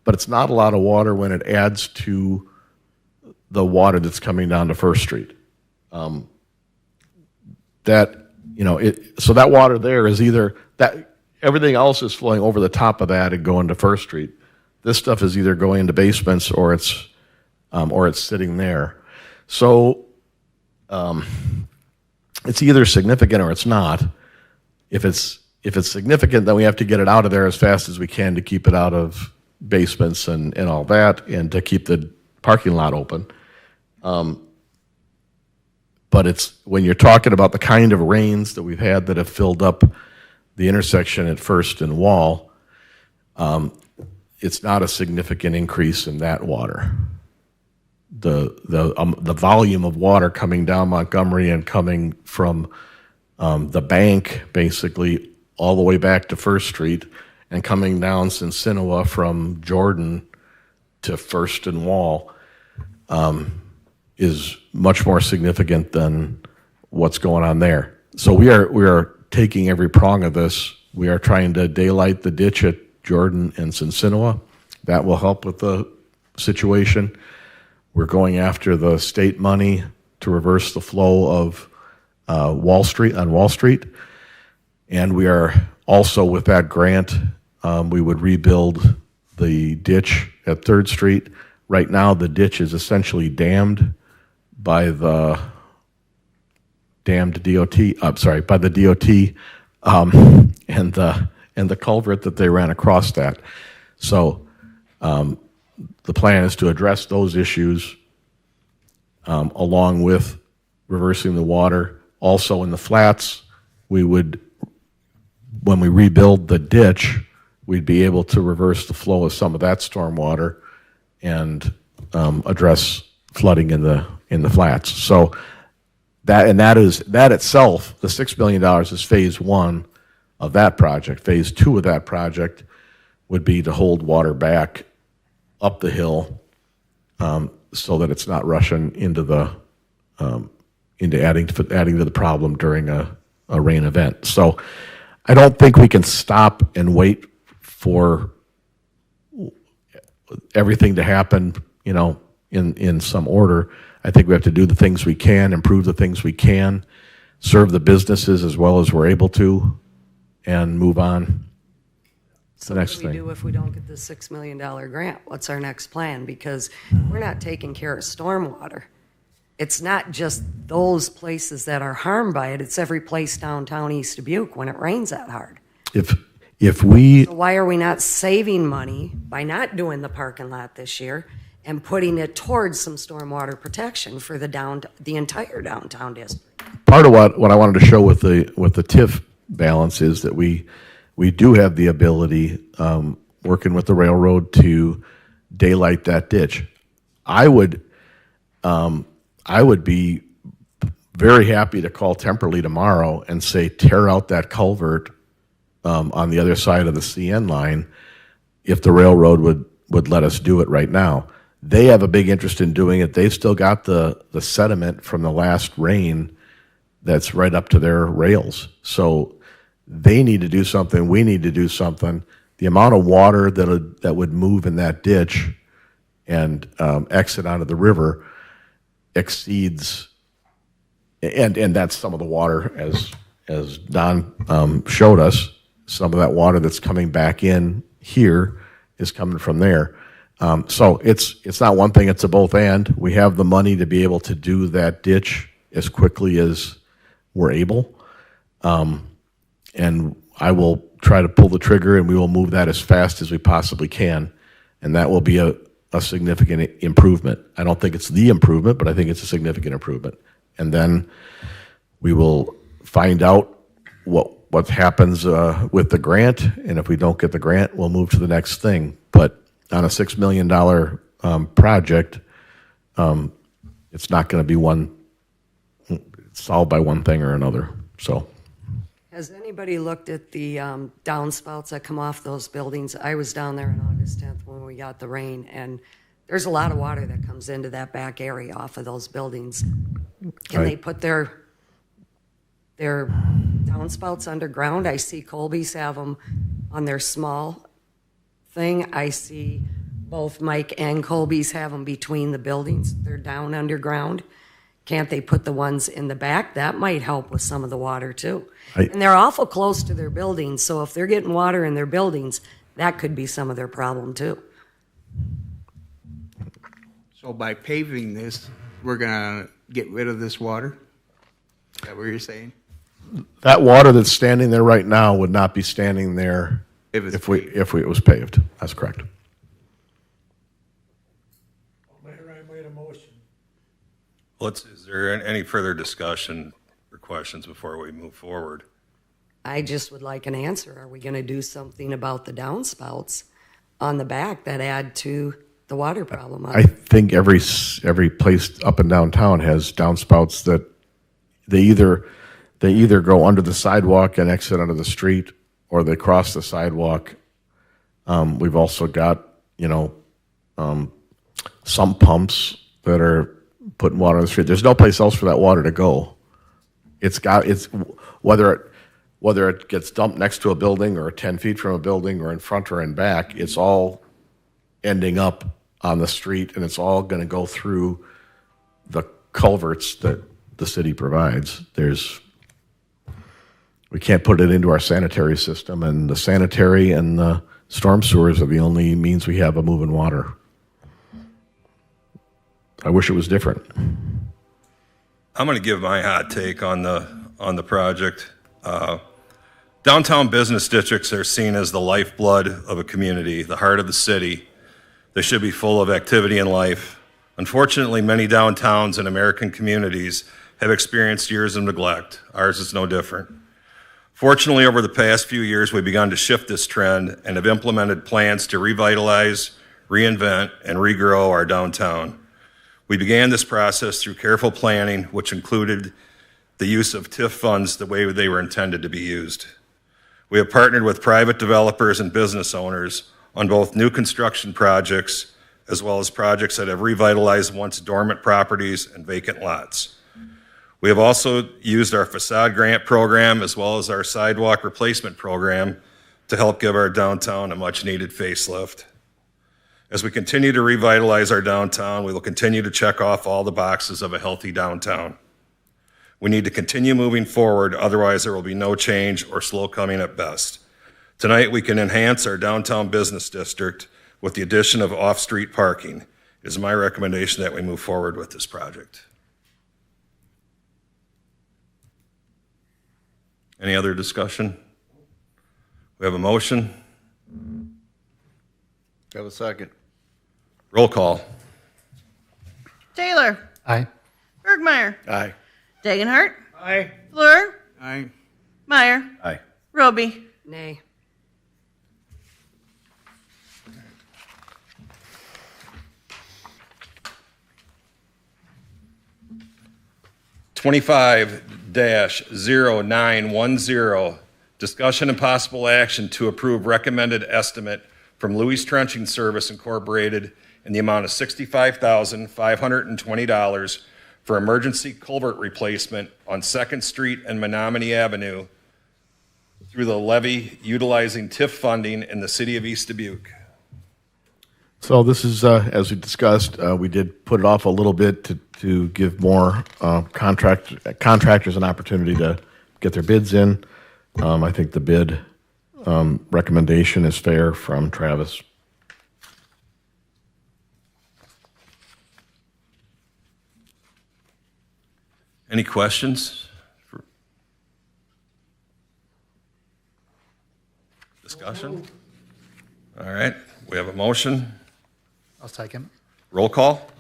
but it's not a lot of water when it adds to the water that's coming down to First Street. So that water there is either that everything else is flowing over the top of that and going to First Street. This stuff is either going into basements or it's sitting there. So it's either significant or it's not. If it's significant, then we have to get it out of there as fast as we can to keep it out of basements and all that, and to keep the parking lot open. But it's when you're talking about the kind of rains that we've had that have filled up the intersection at First and Wall, it's not a significant increase in that water. The volume of water coming down Montgomery and coming from the bank basically all the way back to First Street and coming down Cincinnati from Jordan to First and Wall is much more significant than what's going on there. So we are taking every prong of this. We are trying to daylight the ditch at Jordan and Cincinnati. That will help with the situation. We're going after the state money to reverse the flow of Wall Street, and we are also with that grant. We would rebuild the ditch at Third Street. Right now, the ditch is essentially dammed by the by the DOT and the culvert that they ran across that. So the plan is to address those issues along with reversing the water. Also in the flats, when we rebuild the ditch, we'd be able to reverse the flow of some of that stormwater and address flooding in the flats. So that itself, the $6 million is phase one of that project. Phase two of that project would be to hold water back up the hill so that it's not rushing into adding to the problem during a rain event. So I don't think we can stop and wait for everything to happen, in some order. I think we have to do the things we can, improve the things we can, serve the businesses as well as we're able to, and move on. So The next what do we thing. do if we don't get this $6 million grant? What's our next plan? Because we're not taking care of stormwater. It's not just those places that are harmed by it. It's every place downtown East Dubuque when it rains that hard. If we So why are we not saving money by not doing the parking lot this year and putting it towards some stormwater protection for the entire downtown district. Part of what I wanted to show with the TIF balance is that we do have the ability, working with the railroad, to daylight that ditch. I would be very happy to call Temperley tomorrow and say, tear out that culvert on the other side of the CN line if the railroad would let us do it right now. They have a big interest in doing it. They've still got the sediment from the last rain that's right up to their rails. So they need to do something. We need to do something. The amount of water that would move in that ditch and exit onto the river exceeds, and that's some of the water, as Don showed us. Some of that water that's coming back in here is coming from there. So it's not one thing, it's a both and. We have the money to be able to do that ditch as quickly as we're able. And I will try to pull the trigger, and we will move that as fast as we possibly can. And that will be a significant improvement. I don't think it's the improvement, but I think it's a significant improvement. And then we will find out what happens with the grant, and if we don't get the grant, we'll move to the next thing. But on a $6 million project, it's not going to be solved by one thing or another. So, Has anybody looked at the downspouts that come off those buildings? I was down there on August 10th when we got the rain, and there's a lot of water that comes into that back area off of those buildings. Can they put their downspouts underground? I see Colby's have them on their small thing. I see both Mike and Colby's have them between the buildings. They're down underground. Can't they put the ones in the back? That might help with some of the water too. And they're awful close to their buildings, so if they're getting water in their buildings, that could be some of their problem too. So by paving this, we're gonna get rid of this water? Is that what you're saying? that water that's standing there right now would not be standing there If it's if it was paved. That's correct. Mayor, I made a motion. Is there any further discussion or questions before we move forward? I just would like an answer. Are we going to do something about the downspouts on the back that add to the water problem? I think every place up and downtown has downspouts that they either go under the sidewalk and exit onto the street, or they cross the sidewalk. We've also got sump pumps that are putting water on the street. There's no place else for that water to go. It's whether it gets dumped next to a building or 10 feet from a building or in front or in back, it's all ending up on the street, and it's all going to go through the culverts that the city provides. We can't put it into our sanitary system, and the sanitary and the storm sewers are the only means we have of moving water. I wish it was different. I'm going to give my hot take on the project. Downtown business districts are seen as the lifeblood of a community, the heart of the city. They should be full of activity and life. Unfortunately, many downtowns and American communities have experienced years of neglect. Ours is no different. Fortunately, over the past few years, we've begun to shift this trend and have implemented plans to revitalize, reinvent, and regrow our downtown. We began this process through careful planning, which included the use of TIF funds the way they were intended to be used. We have partnered with private developers and business owners on both new construction projects as well as projects that have revitalized once dormant properties and vacant lots. We have also used our facade grant program as well as our sidewalk replacement program to help give our downtown a much-needed facelift. As we continue to revitalize our downtown, we will continue to check off all the boxes of a healthy downtown. We need to continue moving forward, otherwise there will be no change or slow coming at best. Tonight, we can enhance our downtown business district with the addition of off-street parking. It is my recommendation that we move forward with this project. Any other discussion? We have a motion. Have a second. Roll call. Taylor. Aye. Bergmeyer. Aye. Dagenhart. Aye. Fleur. Aye. Meyer. Aye. Roby. Nay. 25-0910, discussion and possible action to approve recommended estimate from Louis Trenching Service Incorporated in the amount of $65,520 for emergency culvert replacement on Second Street and Menominee Avenue through the levy utilizing TIF funding in the city of East Dubuque. So this is, as we discussed, we did put it off a little bit to give more contractors an opportunity to get their bids in. I think the bid recommendation is fair from Travis. Any questions? Discussion? All right, we have a motion. I'll second. Roll call?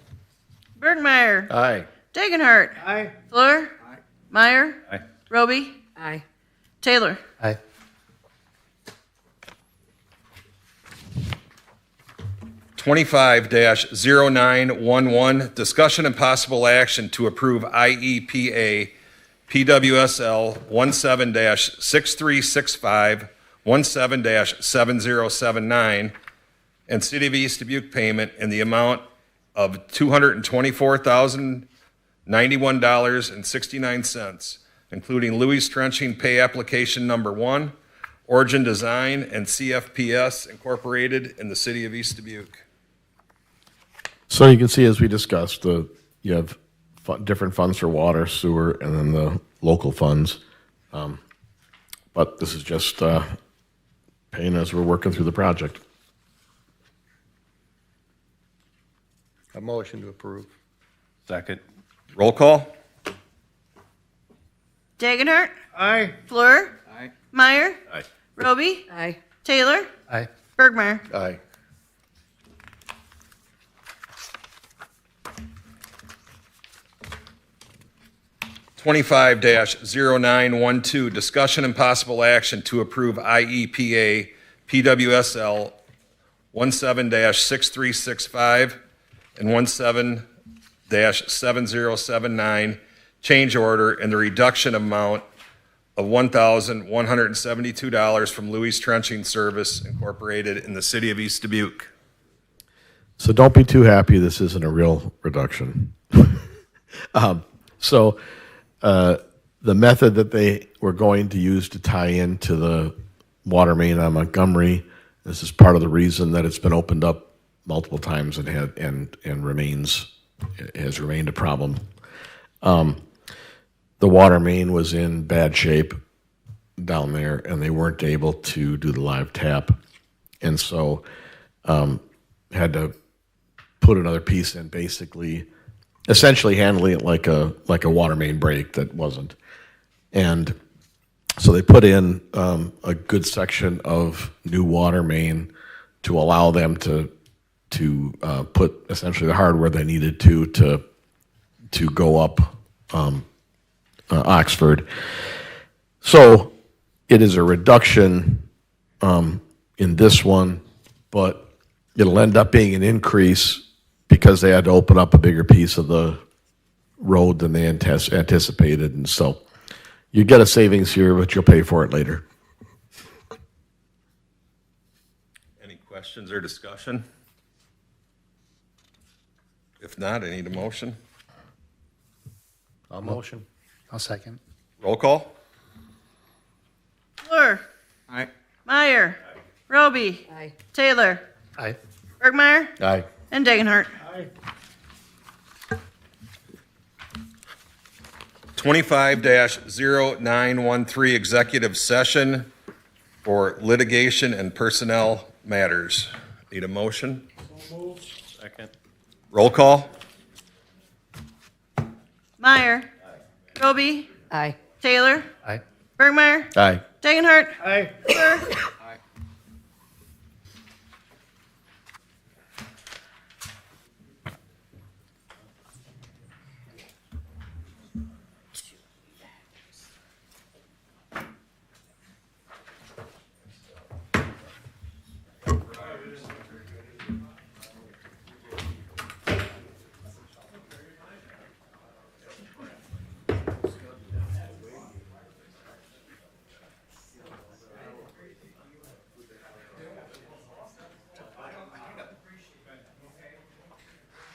Bergmeyer. Aye. Dagenhart. Aye. Fleur. Meyer. Aye. Roby. Aye. Taylor. Aye. Twenty-five -0911, discussion and possible action to approve IEPA PWSL 17-6365, 17-7079, and City of East Dubuque payment in the amount of $224,091.69, including Louis Trenching Pay Application Number 1, Origin Design, and CFPS Incorporated in the City of East Dubuque. So you can see, as we discussed, you have different funds for water, sewer, and then the local funds. But this is just paying as we're working through the project. A motion to approve. Second. Roll call? Dagenhart. Aye. Fleur. Aye. Meyer. Aye. Roby. Aye. Taylor. Aye. Bergmeyer. Aye. Twenty-five -0912, discussion and possible action to approve IEPA PWSL 17-6365 and 17-7079 change order and the reduction amount of $1,172 from Louis Trenching Service Incorporated in the City of East Dubuque. So don't be too happy this isn't a real reduction. The method that they were going to use to tie into the water main on Montgomery, this is part of the reason that it's been opened up multiple times and has remained a problem. The water main was in bad shape down there, and they weren't able to do the live tap, and so had to put another piece in, basically, essentially handling it like a water main break that wasn't. And so they put in a good section of new water main to allow them to put essentially the hardware they needed to go up Oxford. So it is a reduction in this one, but it'll end up being an increase because they had to open up a bigger piece of the road than they anticipated. And so you get a savings here, but you'll pay for it later. Any questions or discussion? If not, I need a motion. A motion. I'll second. Roll call? Fleur. Aye. Meyer. Roby. Aye. Taylor. Aye. Bergmeyer. Aye. And Dagenhart. Aye. 25-0913, executive session for litigation and personnel matters. Need a motion? Second. Roll call? Meyer. Roby. Aye. Taylor. Aye. Bergmeyer. Aye. Dagenhart. Aye. Fleur.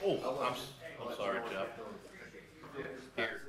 Oh, I'm sorry, Jeff. Here.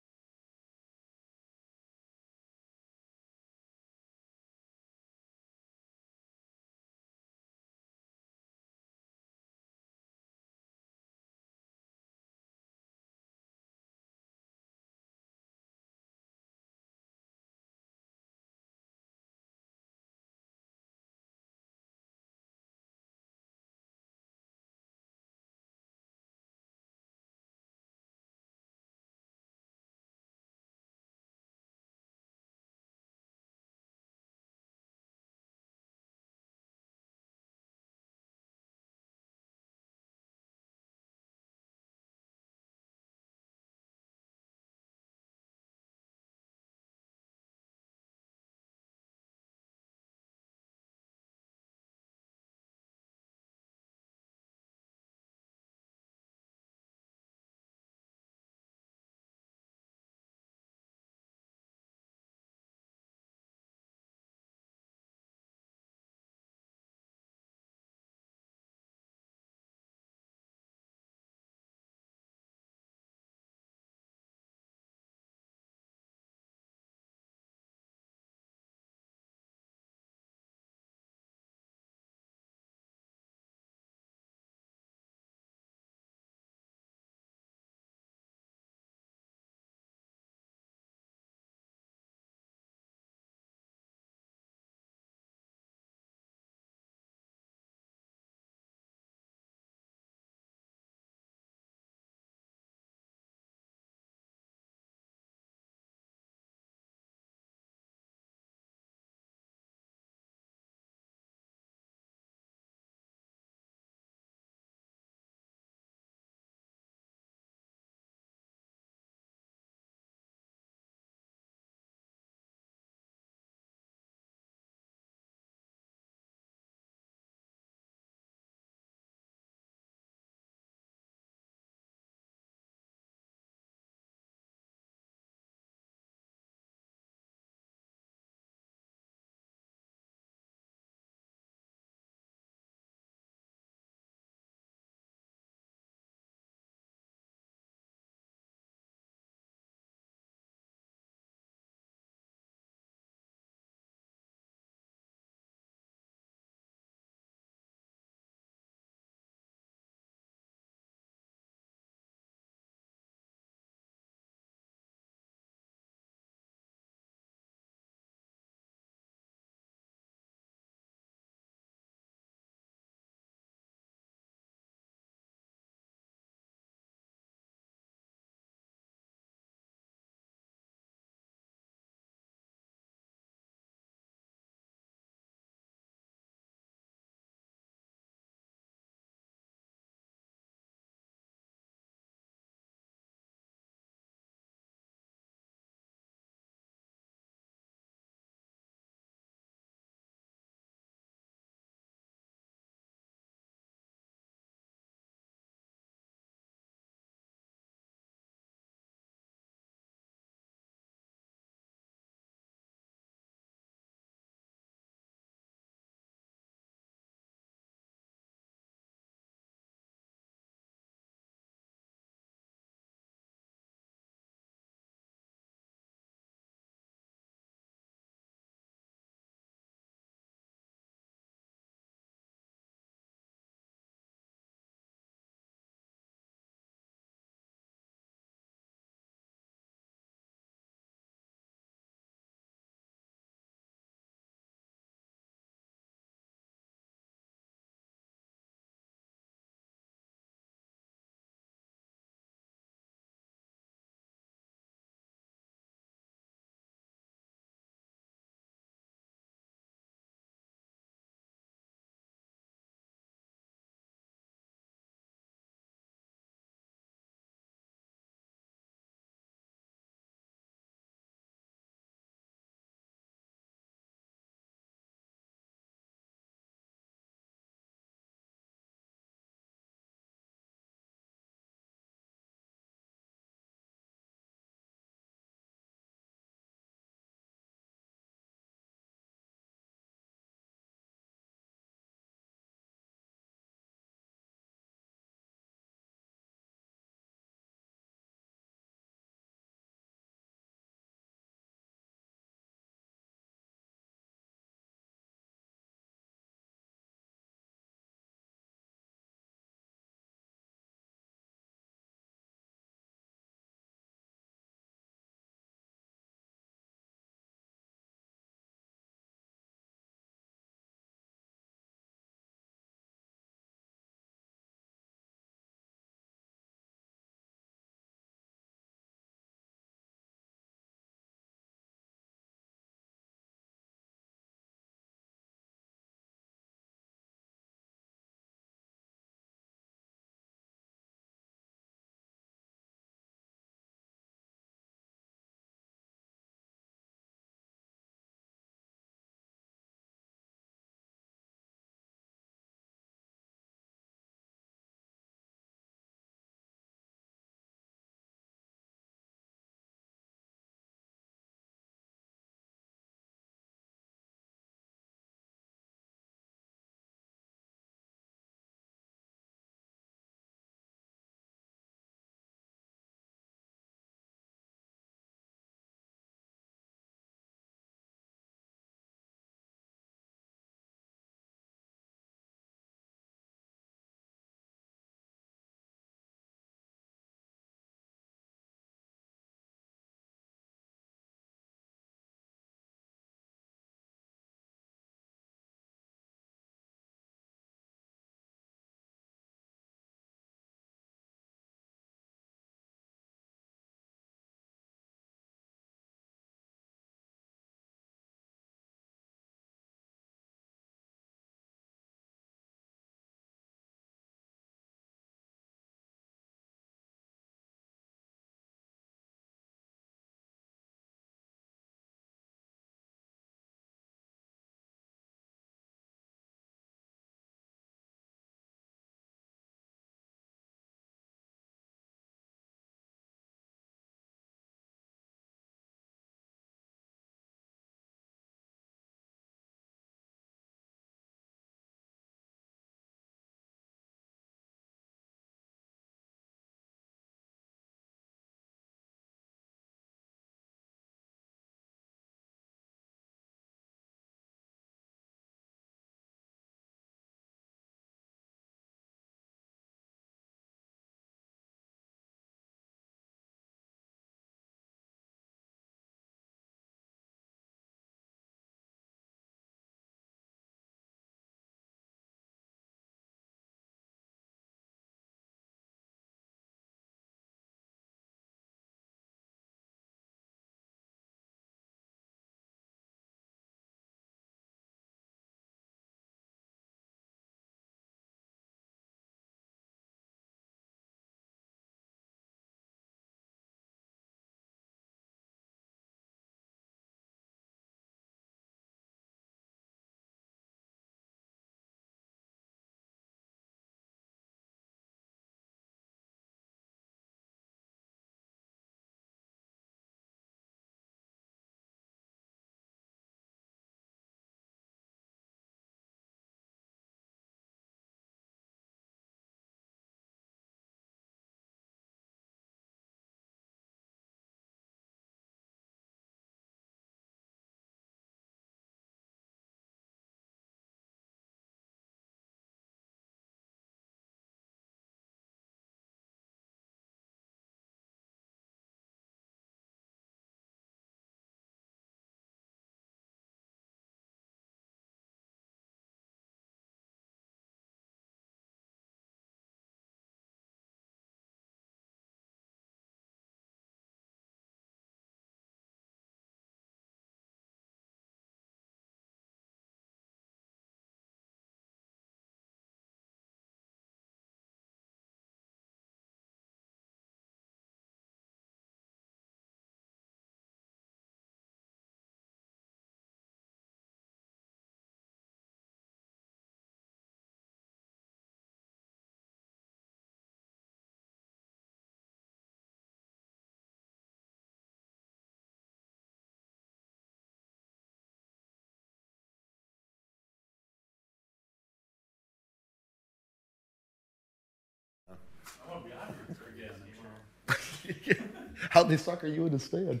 How'd they sucker you in the stand?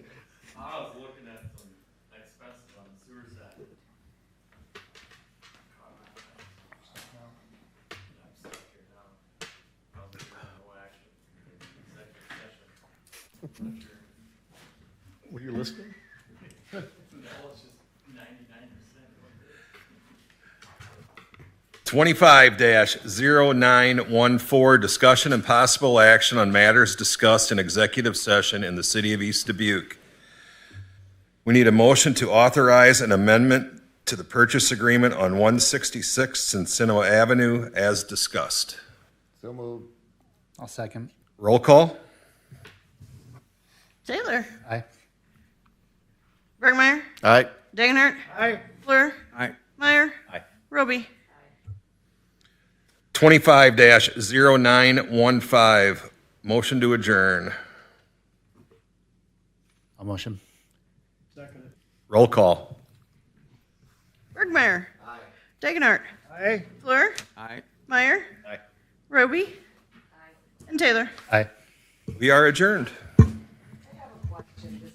I was looking at some expenses on the sewer side. I'm stuck here now. Probably no action. Executive session. Were you listening? No, it's just 99%. 25-0914, discussion and possible action on matters discussed in executive session in the city of East Dubuque. We need a motion to authorize an amendment to the purchase agreement on 166 Cincinnati Avenue as discussed. So moved. I'll second. Roll call? Taylor. Aye. Burgmeyer. Aye. Dagenhart. Aye. Fleur. Aye. Meyer. Roby. 25-0915, motion to adjourn. I'll motion. Roll call? Burgmeyer. Dagenhart. Aye. Fleur. Aye. Meyer. Roby. And Taylor. Aye. We are adjourned. I have a question. Does